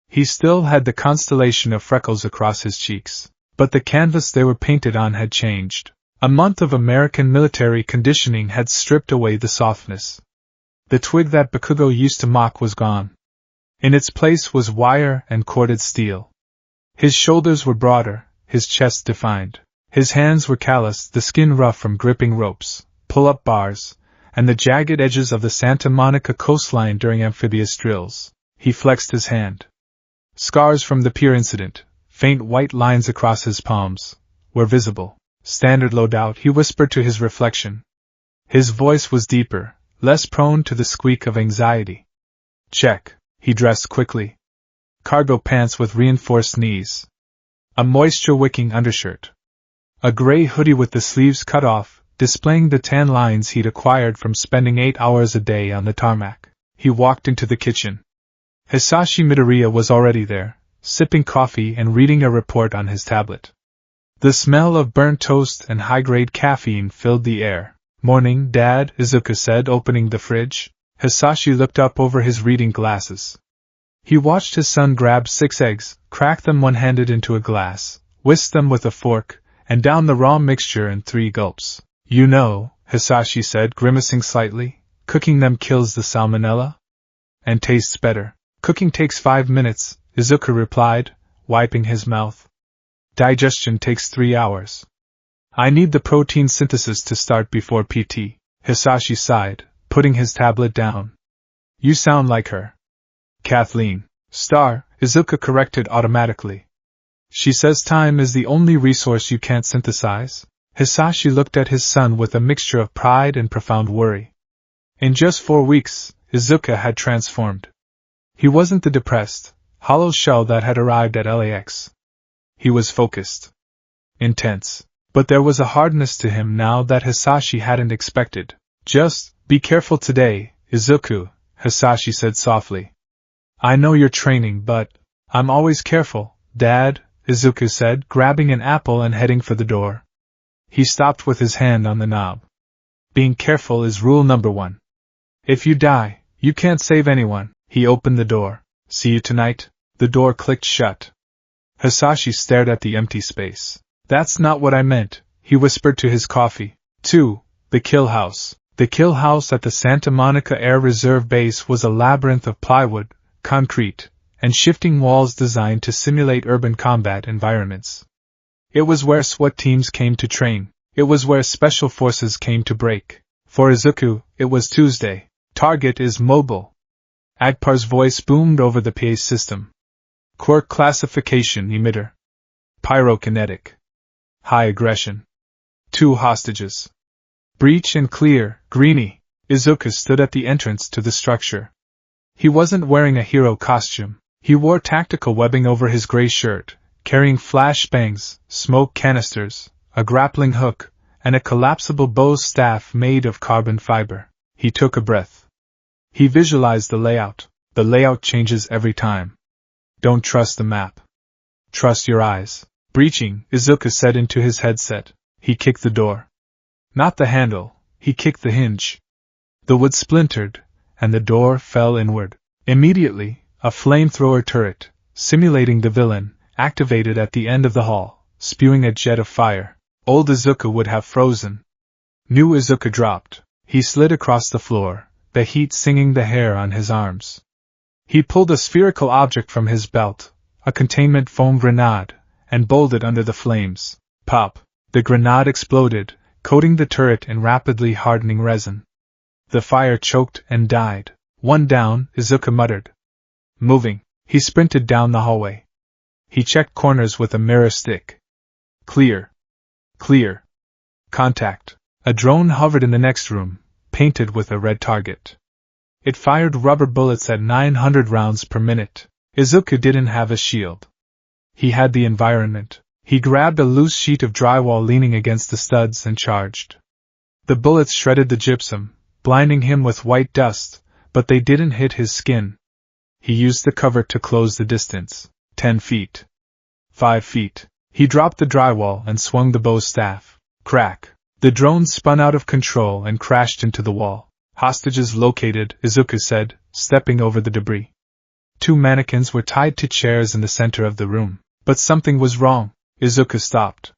He still had the constellation of freckles across his cheeks. But the canvas they were painted on had changed. A month of American military conditioning had stripped away the softness. The twig that Bakugo used to mock was gone. In its place was wire and corded steel. His shoulders were broader, his chest defined. His hands were calloused, the skin rough from gripping ropes, pull-up bars, and the jagged edges of the Santa Monica coastline during amphibious drills. He flexed his hand. Scars from the pier incident, faint white lines across his palms, were visible. Standard loadout, he whispered to his reflection. His voice was deeper, less prone to the squeak of anxiety. Check. He dressed quickly. Cargo pants with reinforced knees. A moisture-wicking undershirt. A gray hoodie with the sleeves cut off, displaying the tan lines he'd acquired from spending 8 hours a day on the tarmac. He walked into the kitchen. Hisashi Midoriya was already there, sipping coffee and reading a report on his tablet. The smell of burnt toast and high-grade caffeine filled the air. "Morning, Dad," Izuku said, opening the fridge. Hisashi looked up over his reading glasses. He watched his son grab 6 eggs, crack them one-handed into a glass, whisk them with a fork, and down the raw mixture in 3 gulps. "You know," Hisashi said, grimacing slightly, "cooking them kills the salmonella? And tastes better." "Cooking takes 5 minutes," Izuku replied, wiping his mouth. "Digestion takes 3 hours. I need the protein synthesis to start before PT." Hisashi sighed, putting his tablet down. "You sound like her." "Kathleen." "Star," Izuku corrected automatically. "She says time is the only resource you can't synthesize." Hisashi looked at his son with a mixture of pride and profound worry. In just 4 weeks, Izuku had transformed. He wasn't the depressed, hollow shell that had arrived at LAX. He was focused. Intense. But there was a hardness to him now that Hisashi hadn't expected. "Just be careful today, Izuku," Hisashi said softly. "I know you're training, but I'm always careful, Dad," Izuku said, grabbing an apple and heading for the door. He stopped with his hand on the knob. "Being careful is rule number 1. If you die, you can't save anyone." He opened the door. "See you tonight." The door clicked shut. Hisashi stared at the empty space. "That's not what I meant," he whispered to his coffee. 2. The Kill House. The Kill House at the Santa Monica Air Reserve Base was a labyrinth of plywood, concrete, and shifting walls designed to simulate urban combat environments. It was where SWAT teams came to train. It was where special forces came to break. For Izuku, it was Tuesday. "Target is mobile." Agpar's voice boomed over the PA system. "Quirk classification emitter. Pyrokinetic. High aggression. 2 hostages. Breach and clear, Greenie." Izuku stood at the entrance to the structure. He wasn't wearing a hero costume. He wore tactical webbing over his gray shirt, carrying flashbangs, smoke canisters, a grappling hook, and a collapsible bow staff made of carbon fiber. He took a breath. He visualized the layout. The layout changes every time. Don't trust the map. Trust your eyes. "Breaching," Izuku said into his headset. He kicked the door. Not the handle, he kicked the hinge. The wood splintered, and the door fell inward. Immediately, a flamethrower turret, simulating the villain, activated at the end of the hall, spewing a jet of fire. Old Izuku would have frozen. New Izuku dropped. He slid across the floor, the heat singing the hair on his arms. He pulled a spherical object from his belt, a containment foam grenade, and bowled it under the flames. Pop! The grenade exploded, coating the turret in rapidly hardening resin. The fire choked and died. "One down," Izuku muttered. Moving. He sprinted down the hallway. He checked corners with a mirror stick. Clear. Clear. Contact. A drone hovered in the next room, painted with a red target. It fired rubber bullets at 900 rounds per minute. Izuku didn't have a shield. He had the environment. He grabbed a loose sheet of drywall leaning against the studs and charged. The bullets shredded the gypsum, blinding him with white dust, but they didn't hit his skin. He used the cover to close the distance. 10 feet. 5 feet. He dropped the drywall and swung the bow staff. Crack. The drone spun out of control and crashed into the wall. "Hostages located," Izuku said, stepping over the debris. 2 mannequins were tied to chairs in the center of the room. But something was wrong. Izuku stopped.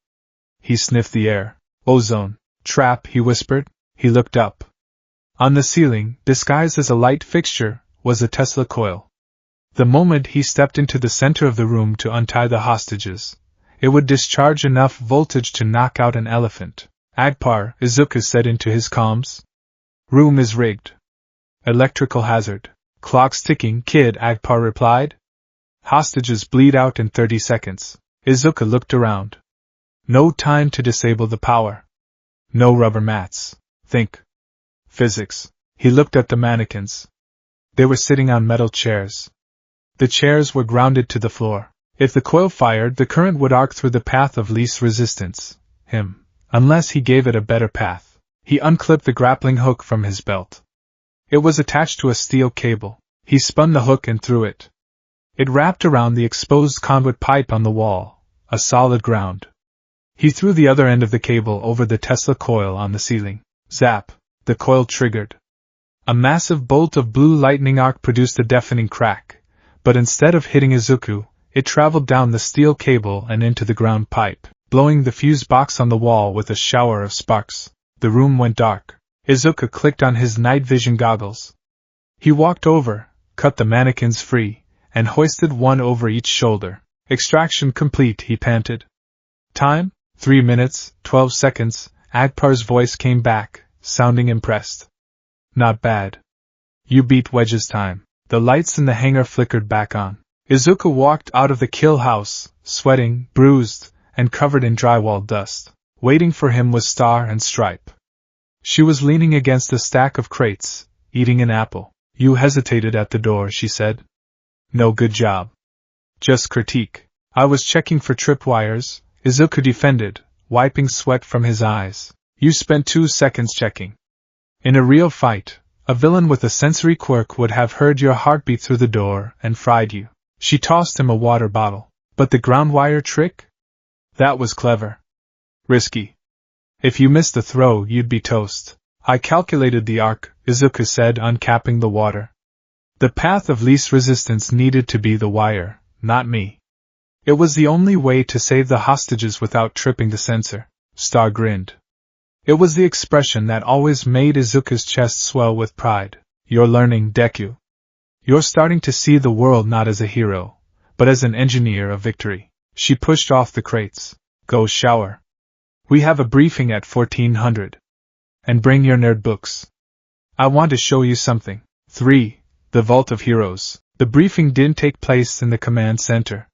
He sniffed the air. "Ozone trap," he whispered. He looked up. On the ceiling, disguised as a light fixture, was a Tesla coil. The moment he stepped into the center of the room to untie the hostages, it would discharge enough voltage to knock out an elephant. "Agpar," Izuku said into his comms. "Room is rigged. Electrical hazard. Clock's ticking, kid," Agpar replied. "Hostages bleed out in 30 seconds. Izuku looked around. No time to disable the power. No rubber mats. Think. Physics. He looked at the mannequins. They were sitting on metal chairs. The chairs were grounded to the floor. If the coil fired, the current would arc through the path of least resistance, unless he gave it a better path. He unclipped the grappling hook from his belt. It was attached to a steel cable. He spun the hook and threw it. It wrapped around the exposed conduit pipe on the wall, a solid ground. He threw the other end of the cable over the Tesla coil on the ceiling. Zap! The coil triggered. A massive bolt of blue lightning arc produced a deafening crack, but instead of hitting Izuku, it traveled down the steel cable and into the ground pipe, blowing the fuse box on the wall with a shower of sparks. The room went dark. Izuku clicked on his night vision goggles. He walked over, cut the mannequins free, and hoisted one over each shoulder. Extraction complete, he panted. Time? 3 minutes, 12 seconds, Agpar's voice came back, sounding impressed. Not bad. You beat Wedge's time. The lights in the hangar flickered back on. Izuku walked out of the kill house, sweating, bruised, and covered in drywall dust. Waiting for him was Star and Stripe. She was leaning against a stack of crates, eating an apple. You hesitated at the door, she said. No good job. Just critique. I was checking for tripwires, Izuku defended, wiping sweat from his eyes. You spent 2 seconds checking. In a real fight, a villain with a sensory quirk would have heard your heartbeat through the door and fried you. She tossed him a water bottle. But the ground wire trick? That was clever. Risky. If you missed the throw, you'd be toast. I calculated the arc, Izuku said, uncapping the water. The path of least resistance needed to be the wire, not me. It was the only way to save the hostages without tripping the sensor. Star grinned. It was the expression that always made Izuku's chest swell with pride. You're learning, Deku. You're starting to see the world not as a hero, but as an engineer of victory. She pushed off the crates. Go shower. We have a briefing at 1400. And bring your nerd books. I want to show you something. 3. The Vault of Heroes. The briefing didn't take place in the command center.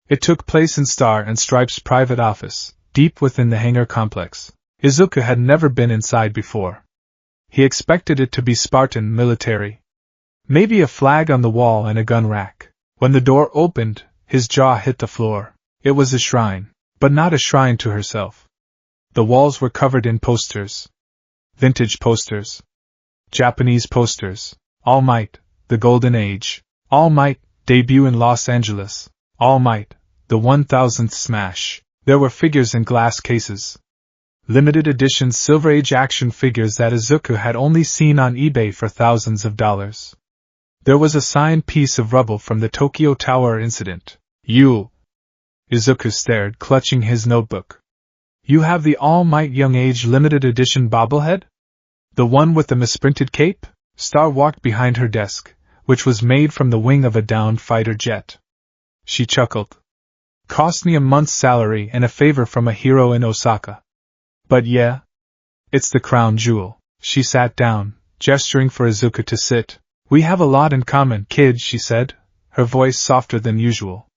It took place in Star and Stripe's private office, deep within the hangar complex. Izuku had never been inside before. He expected it to be Spartan military. Maybe a flag on the wall and a gun rack. When the door opened, his jaw hit the floor. It was a shrine, but not a shrine to herself. The walls were covered in posters. Vintage posters. Japanese posters. All Might, the Golden Age. All Might, debut in Los Angeles. All Might, the 1000th smash. There were figures in glass cases. Limited edition Silver Age action figures that Izuku had only seen on eBay for thousands of dollars. There was a signed piece of rubble from the Tokyo Tower incident. You. Izuku stared, clutching his notebook. You have the All Might Young Age limited edition bobblehead? The one with the misprinted cape? Star walked behind her desk, which was made from the wing of a downed fighter jet. She chuckled. Cost me a month's salary and a favor from a hero in Osaka. But yeah. It's the crown jewel. She sat down, gesturing for Izuku to sit. We have a lot in common, kid, she said, her voice softer than usual.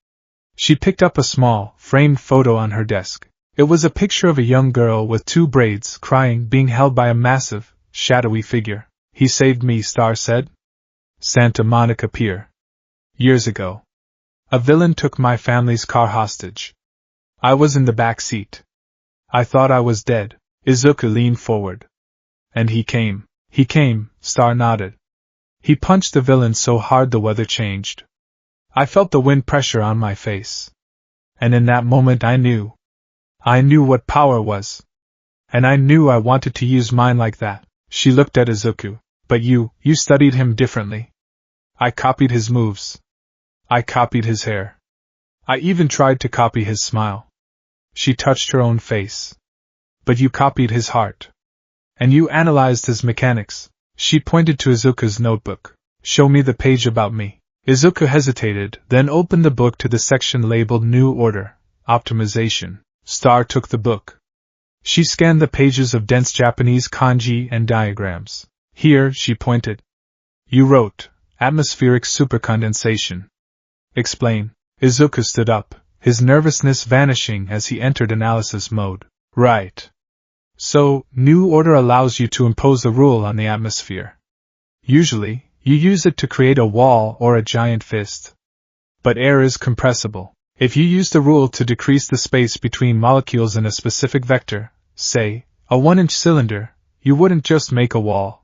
She picked up a small, framed photo on her desk. It was a picture of a young girl with 2 braids, crying, being held by a massive, shadowy figure. He saved me, Star said. Santa Monica Pier. Years ago. A villain took my family's car hostage. I was in the back seat. I thought I was dead. Izuku leaned forward. And he came. He came, Star nodded. He punched the villain so hard the weather changed. I felt the wind pressure on my face. And in that moment I knew. I knew what power was. And I knew I wanted to use mine like that. She looked at Izuku. But you studied him differently. I copied his moves. I copied his hair. I even tried to copy his smile. She touched her own face. But you copied his heart. And you analyzed his mechanics. She pointed to Izuku's notebook. Show me the page about me. Izuku hesitated, then opened the book to the section labeled New Order, Optimization. Star took the book. She scanned the pages of dense Japanese kanji and diagrams. Here, she pointed. You wrote, atmospheric supercondensation. Explain. Izuku stood up, his nervousness vanishing as he entered analysis mode. Right. So, New Order allows you to impose a rule on the atmosphere. Usually, you use it to create a wall or a giant fist. But air is compressible. If you use the rule to decrease the space between molecules in a specific vector, say, a 1-inch cylinder, you wouldn't just make a wall.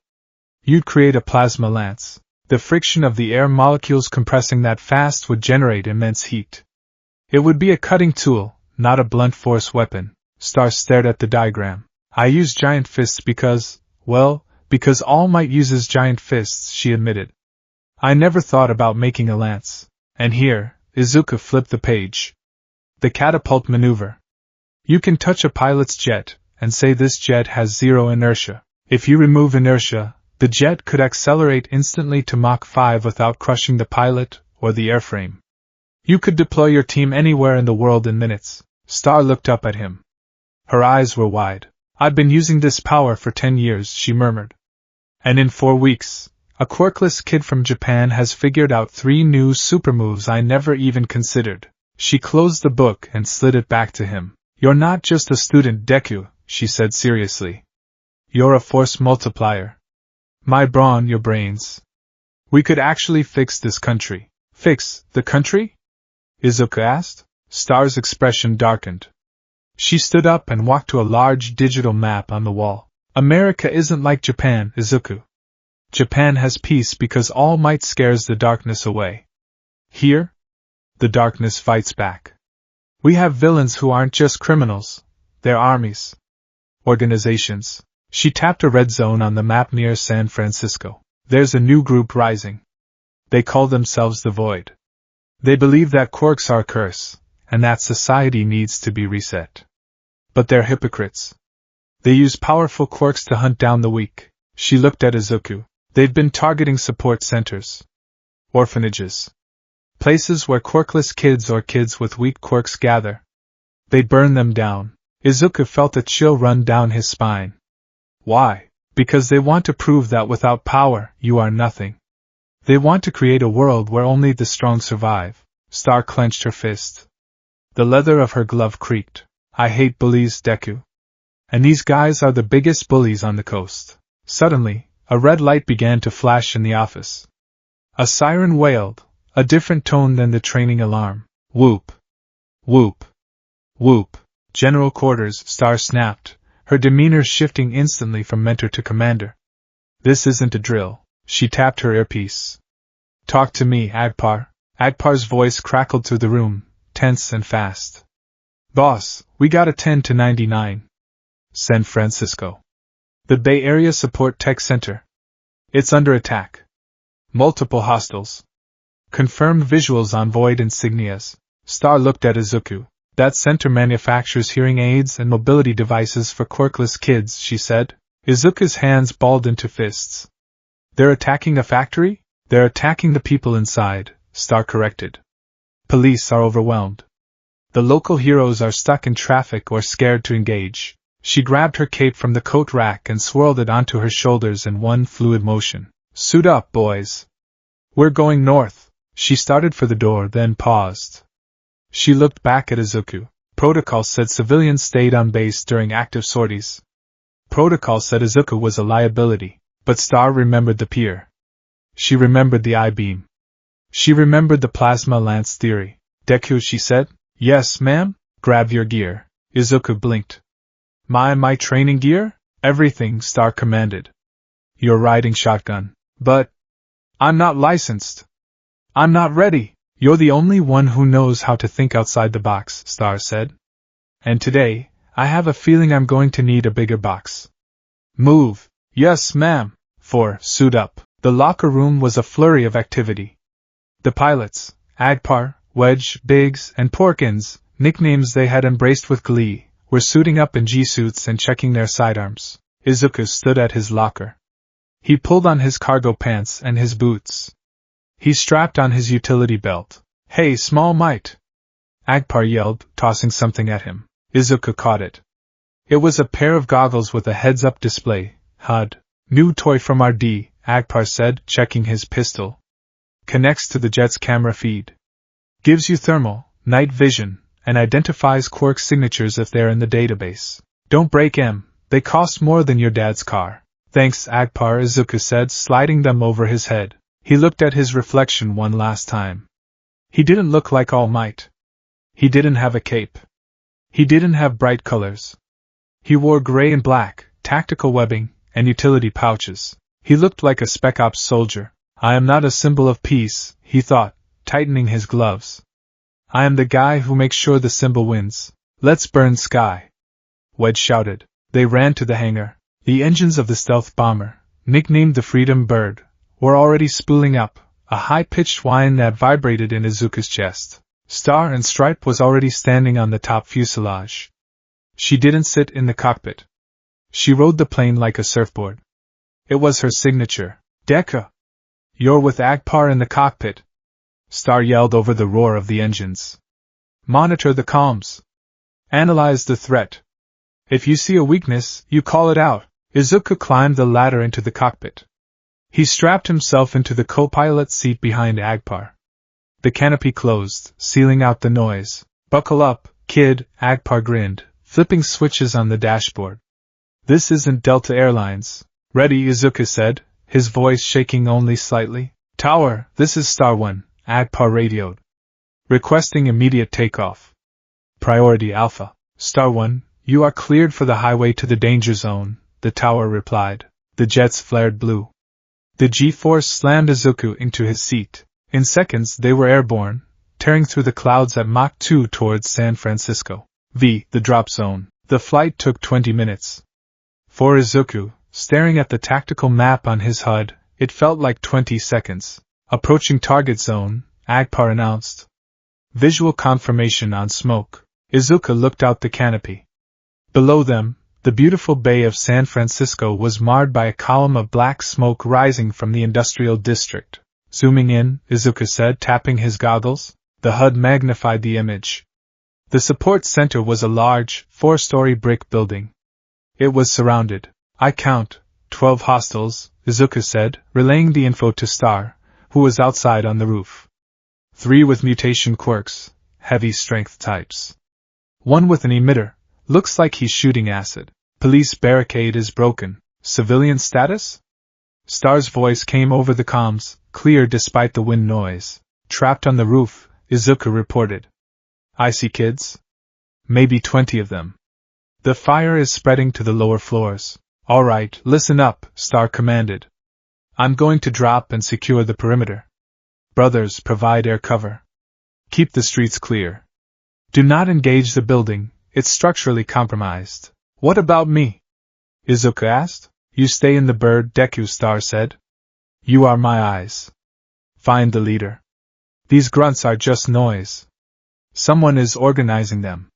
You'd create a plasma lance. The friction of the air molecules compressing that fast would generate immense heat. It would be a cutting tool, not a blunt force weapon. Star stared at the diagram. I use giant fists because All Might uses giant fists, she admitted. I never thought about making a lance. And here, Izuku flipped the page. The catapult maneuver. You can touch a pilot's jet, and say this jet has zero inertia. If you remove inertia, the jet could accelerate instantly to Mach 5 without crushing the pilot or the airframe. You could deploy your team anywhere in the world in minutes. Star looked up at him. Her eyes were wide. I've been using this power for 10 years, she murmured. And in 4 weeks, a quirkless kid from Japan has figured out 3 new super moves I never even considered. She closed the book and slid it back to him. You're not just a student, Deku, she said seriously. You're a force multiplier. My brawn, your brains. We could actually fix this country. Fix the country? Izuku asked. Star's expression darkened. She stood up and walked to a large digital map on the wall. America isn't like Japan, Izuku. Japan has peace because All Might scares the darkness away. Here, the darkness fights back. We have villains who aren't just criminals, they're armies. Organizations. She tapped a red zone on the map near San Francisco. There's a new group rising. They call themselves the Void. They believe that quirks are a curse, and that society needs to be reset. But they're hypocrites. They use powerful quirks to hunt down the weak. She looked at Izuku. They've been targeting support centers. Orphanages. Places where quirkless kids or kids with weak quirks gather. They burn them down. Izuku felt a chill run down his spine. Why? Because they want to prove that without power, you are nothing. They want to create a world where only the strong survive. Star clenched her fist. The leather of her glove creaked. I hate bullies, Deku. And these guys are the biggest bullies on the coast. Suddenly, a red light began to flash in the office. A siren wailed, a different tone than the training alarm. Whoop. Whoop. Whoop. General quarters, Star snapped, her demeanor shifting instantly from mentor to commander. This isn't a drill. She tapped her earpiece. Talk to me, Agpar. Agpar's voice crackled through the room, tense and fast. Boss, we got a 10 to 99. San Francisco. The Bay Area Support Tech Center. It's under attack. Multiple hostiles. Confirmed visuals on Void insignias. Star looked at Izuku. That center manufactures hearing aids and mobility devices for quirkless kids, she said. Izuku's hands balled into fists. They're attacking a factory? They're attacking the people inside, Star corrected. Police are overwhelmed. The local heroes are stuck in traffic or scared to engage. She grabbed her cape from the coat rack and swirled it onto her shoulders in one fluid motion. Suit up, boys. We're going north. She started for the door, then paused. She looked back at Izuku. Protocol said civilians stayed on base during active sorties. Protocol said Izuku was a liability, but Star remembered the pier. She remembered the I-beam. She remembered the plasma lance theory. Deku, she said. Yes, ma'am. Grab your gear. Izuku blinked. My training gear? Everything, Star commanded. You're riding shotgun. But I'm not licensed. I'm not ready. You're the only one who knows how to think outside the box, Star said. And today, I have a feeling I'm going to need a bigger box. Move. Yes, ma'am. 4. Suit up. The locker room was a flurry of activity. The pilots, Agpar, Wedge, Biggs, and Porkins, nicknames they had embraced with glee, were suiting up in G-suits and checking their sidearms. Izuku stood at his locker. He pulled on his cargo pants and his boots. He strapped on his utility belt. Hey, Small Might! Agpar yelled, tossing something at him. Izuku caught it. It was a pair of goggles with a heads-up display. HUD. New toy from RD, Agpar said, checking his pistol. Connects to the jet's camera feed. Gives you thermal, night vision, and identifies quirk signatures if they're in the database. Don't break 'em, they cost more than your dad's car. Thanks, Agpar, Izuku said, sliding them over his head. He looked at his reflection one last time. He didn't look like All Might. He didn't have a cape. He didn't have bright colors. He wore gray and black, tactical webbing, and utility pouches. He looked like a Spec Ops soldier. I am not a symbol of peace, he thought, tightening his gloves. I am the guy who makes sure the symbol wins. Let's burn Sky! Wedge shouted. They ran to the hangar. The engines of the stealth bomber, nicknamed the Freedom Bird, were already spooling up, a high-pitched whine that vibrated in Izuku's chest. Star and Stripe was already standing on the top fuselage. She didn't sit in the cockpit. She rode the plane like a surfboard. It was her signature. Deku! You're with Agpar in the cockpit! Star yelled over the roar of the engines. Monitor the comms. Analyze the threat. If you see a weakness, you call it out. Izuku climbed the ladder into the cockpit. He strapped himself into the co-pilot seat behind Agpar. The canopy closed, sealing out the noise. Buckle up, kid, Agpar grinned, flipping switches on the dashboard. This isn't Delta Airlines. Ready, Izuku said, his voice shaking only slightly. Tower, this is Star 1, Agpar radioed. Requesting immediate takeoff. Priority Alpha. Star 1, you are cleared for the highway to the danger zone, the tower replied. The jets flared blue. The G-force slammed Izuku into his seat. In seconds they were airborne, tearing through the clouds at Mach 2 towards San Francisco. The drop zone. The flight took 20 minutes. For Izuku, staring at the tactical map on his HUD, it felt like 20 seconds. Approaching target zone, Agpar announced. Visual confirmation on smoke. Izuku looked out the canopy. Below them, the beautiful bay of San Francisco was marred by a column of black smoke rising from the industrial district. Zooming in, Izuku said, tapping his goggles. The HUD magnified the image. The support center was a large, 4-story brick building. It was surrounded. I count 12 hostiles, Izuku said, relaying the info to Star, who was outside on the roof. 3 with mutation quirks, heavy strength types. 1 with an emitter, looks like he's shooting acid. Police barricade is broken. Civilian status? Star's voice came over the comms, clear despite the wind noise. Trapped on the roof, Izuku reported. I see kids. Maybe 20 of them. The fire is spreading to the lower floors. All right, listen up, Star commanded. I'm going to drop and secure the perimeter. Brothers, provide air cover. Keep the streets clear. Do not engage the building, it's structurally compromised. What about me? Izuku asked. You stay in the bird, Deku, Star said. You are my eyes. Find the leader. These grunts are just noise. Someone is organizing them.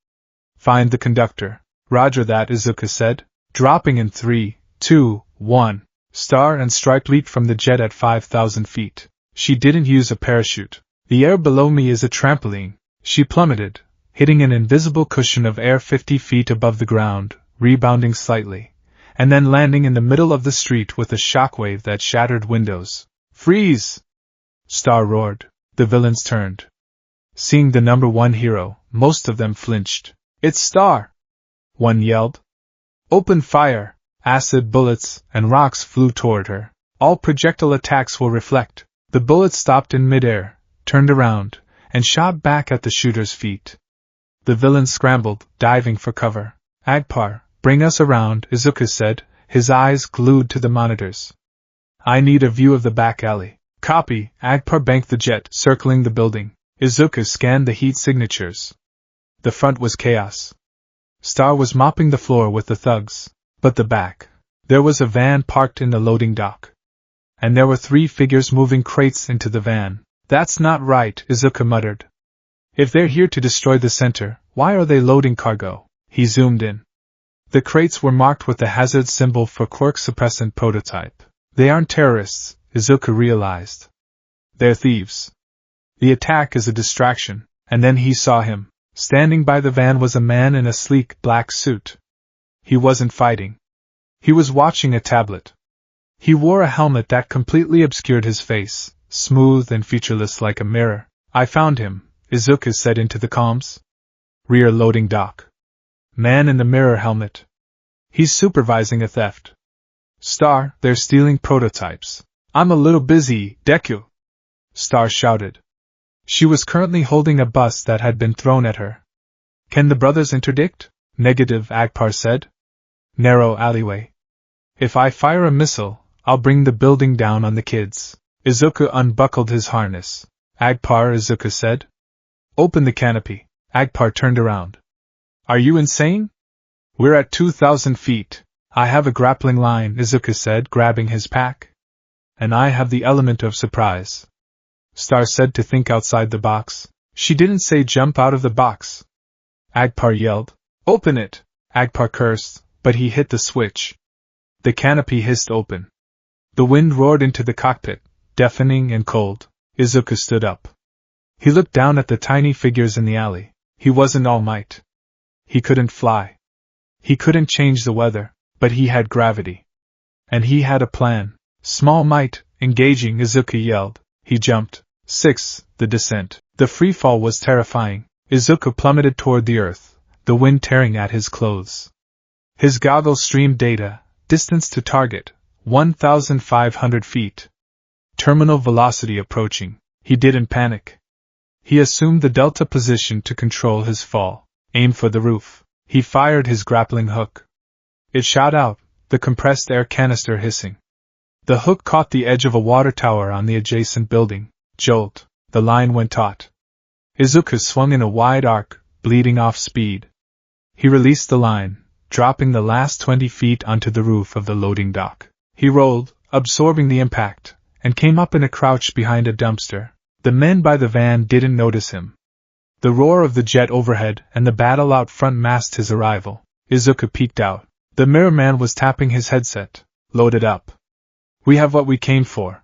Find the conductor. Roger that, Izuku said. Dropping in 3, 2, 1. Star and Stripe leaped from the jet at 5,000 feet. She didn't use a parachute. The air below me is a trampoline. She plummeted, hitting an invisible cushion of air 50 feet above the ground, rebounding slightly, and then landing in the middle of the street with a shockwave that shattered windows. Freeze! Star roared. The villains turned. Seeing the number 1 hero, most of them flinched. It's Star! One yelled. Open fire! Acid bullets and rocks flew toward her. All projectile attacks will reflect. The bullets stopped in midair, turned around, and shot back at the shooter's feet. The villain scrambled, diving for cover. Agpar, bring us around, Izuku said, his eyes glued to the monitors. I need a view of the back alley. Copy. Agpar banked the jet, circling the building. Izuku scanned the heat signatures. The front was chaos. Star was mopping the floor with the thugs. But the back. There was a van parked in the loading dock. And there were 3 figures moving crates into the van. That's not right, Izuku muttered. If they're here to destroy the center, why are they loading cargo? He zoomed in. The crates were marked with the hazard symbol for quirk suppressant prototype. They aren't terrorists, Izuku realized. They're thieves. The attack is a distraction, and then he saw him. Standing by the van was a man in a sleek black suit. He wasn't fighting. He was watching a tablet. He wore a helmet that completely obscured his face, smooth and featureless like a mirror. I found him, Izuku said into the comms. Rear loading dock. Man in the mirror helmet. He's supervising a theft. Star, they're stealing prototypes. I'm a little busy, Deku. Star shouted. She was currently holding a bus that had been thrown at her. Can the brothers interdict? Negative, Agpar said. Narrow alleyway. If I fire a missile, I'll bring the building down on the kids. Izuku unbuckled his harness. Agpar, Izuku said. Open the canopy. Agpar turned around. Are you insane? We're at 2,000 feet. I have a grappling line, Izuku said, grabbing his pack. And I have the element of surprise. Star said to think outside the box. She didn't say jump out of the box. Agpar yelled. Open it! Agpar cursed, but he hit the switch. The canopy hissed open. The wind roared into the cockpit, deafening and cold. Izuku stood up. He looked down at the tiny figures in the alley. He wasn't All Might. He couldn't fly. He couldn't change the weather, but he had gravity. And he had a plan. Small Might, engaging, Izuku yelled. He jumped. 6. The descent. The freefall was terrifying. Izuku plummeted toward the earth, the wind tearing at his clothes. His goggles streamed data, distance to target, 1,500 feet. Terminal velocity approaching. He didn't panic. He assumed the delta position to control his fall. Aim for the roof. He fired his grappling hook. It shot out, the compressed air canister hissing. The hook caught the edge of a water tower on the adjacent building. Jolt. The line went taut. Izuku swung in a wide arc, bleeding off speed. He released the line, dropping the last 20 feet onto the roof of the loading dock. He rolled, absorbing the impact, and came up in a crouch behind a dumpster. The men by the van didn't notice him. The roar of the jet overhead and the battle out front masked his arrival. Izuku peeked out. The mirror man was tapping his headset. Loaded up. We have what we came for.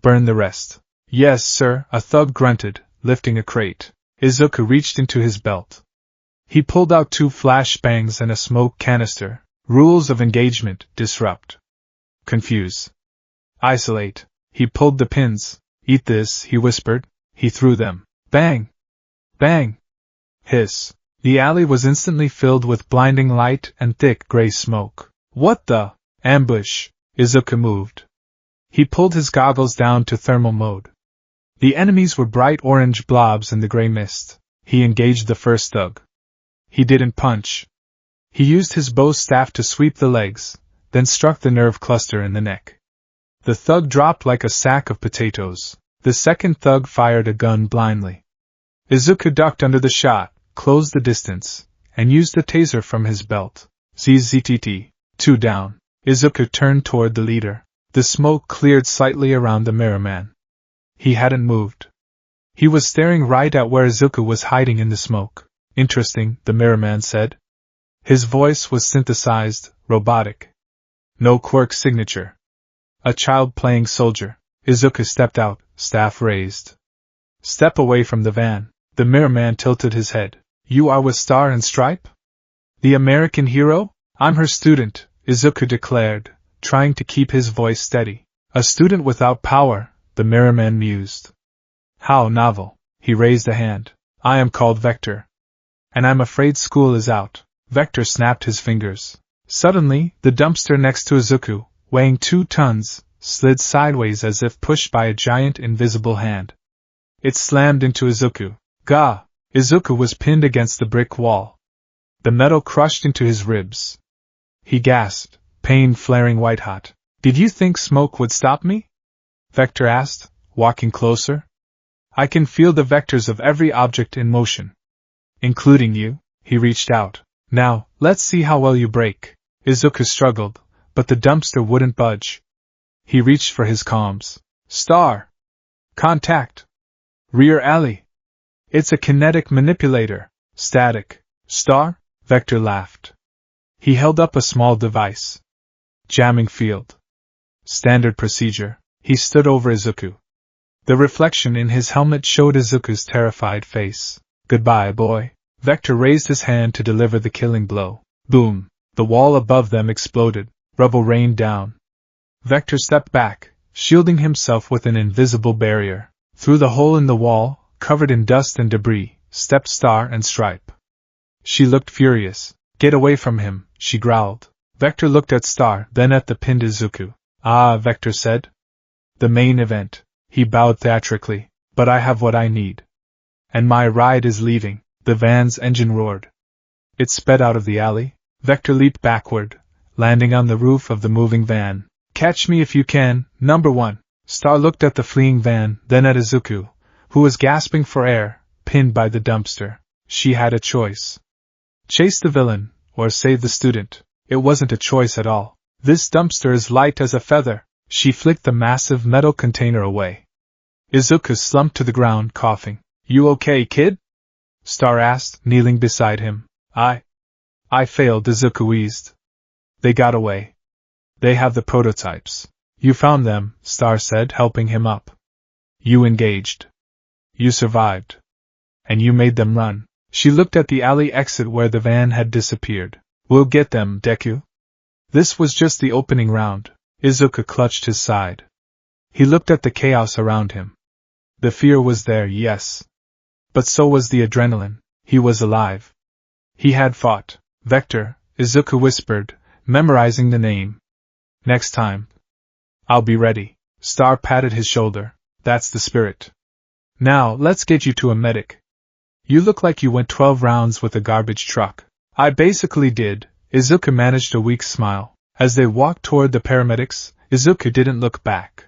Burn the rest. Yes, sir, a thug grunted, lifting a crate. Izuku reached into his belt. He pulled out 2 flashbangs and a smoke canister. Rules of engagement: disrupt. Confuse. Isolate. He pulled the pins. Eat this, he whispered. He threw them. Bang! Bang! Hiss. The alley was instantly filled with blinding light and thick gray smoke. What the? Ambush. Izuku moved. He pulled his goggles down to thermal mode. The enemies were bright orange blobs in the gray mist. He engaged the first thug. He didn't punch. He used his bow staff to sweep the legs, then struck the nerve cluster in the neck. The thug dropped like a sack of potatoes. The second thug fired a gun blindly. Izuku ducked under the shot, closed the distance, and used a taser from his belt. ZZTT. 2 down. Izuku turned toward the leader. The smoke cleared slightly around the mirror man. He hadn't moved. He was staring right at where Izuku was hiding in the smoke. Interesting, the mirror man said. His voice was synthesized, robotic. No quirk signature. A child playing soldier. Izuku stepped out, staff raised. Step away from the van. The mirror man tilted his head. You are with Star and Stripe? The American hero? I'm her student, Izuku declared, trying to keep his voice steady. A student without power, the mirror man mused. How novel. He raised a hand. I am called Vector. And I'm afraid school is out. Vector snapped his fingers. Suddenly, the dumpster next to Izuku, weighing 2 tons, slid sideways as if pushed by a giant invisible hand. It slammed into Izuku. Gah! Izuku was pinned against the brick wall. The metal crushed into his ribs. He gasped, pain flaring white-hot. Did you think smoke would stop me? Vector asked, walking closer. I can feel the vectors of every object in motion. Including you. He reached out. Now, let's see how well you break. Izuku struggled, but the dumpster wouldn't budge. He reached for his comms. Star! Contact! Rear alley! It's a kinetic manipulator. Static. Star? Vector laughed. He held up a small device. Jamming field. Standard procedure. He stood over Izuku. The reflection in his helmet showed Izuku's terrified face. Goodbye, boy. Vector raised his hand to deliver the killing blow. Boom! The wall above them exploded. Rubble rained down. Vector stepped back, shielding himself with an invisible barrier. Through the hole in the wall, covered in dust and debris, stepped Star and Stripe. She looked furious. Get away from him, she growled. Vector looked at Star, then at the pinned Izuku. Ah, Vector said. The main event. He bowed theatrically. But I have what I need. And my ride is leaving. The van's engine roared. It sped out of the alley. Vector leaped backward, landing on the roof of the moving van. Catch me if you can, number one. Star looked at the fleeing van, then at Izuku, who was gasping for air, pinned by the dumpster. She had a choice. Chase the villain, or save the student. It wasn't a choice at all. This dumpster is light as a feather. She flicked the massive metal container away. Izuku slumped to the ground, coughing. You okay, kid? Star asked, kneeling beside him. I failed, Izuku wheezed. They got away. They have the prototypes. You found them, Star said, helping him up. You engaged. You survived. And you made them run. She looked at the alley exit where the van had disappeared. We'll get them, Deku. This was just the opening round. Izuku clutched his side. He looked at the chaos around him. The fear was there, yes. But so was the adrenaline. He was alive. He had fought. Vector, Izuku whispered, memorizing the name. Next time. I'll be ready. Star patted his shoulder. That's the spirit. Now, let's get you to a medic. You look like you went 12 rounds with a garbage truck. I basically did. Izuku managed a weak smile. As they walked toward the paramedics, Izuku didn't look back.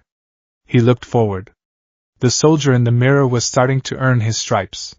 He looked forward. The soldier in the mirror was starting to earn his stripes.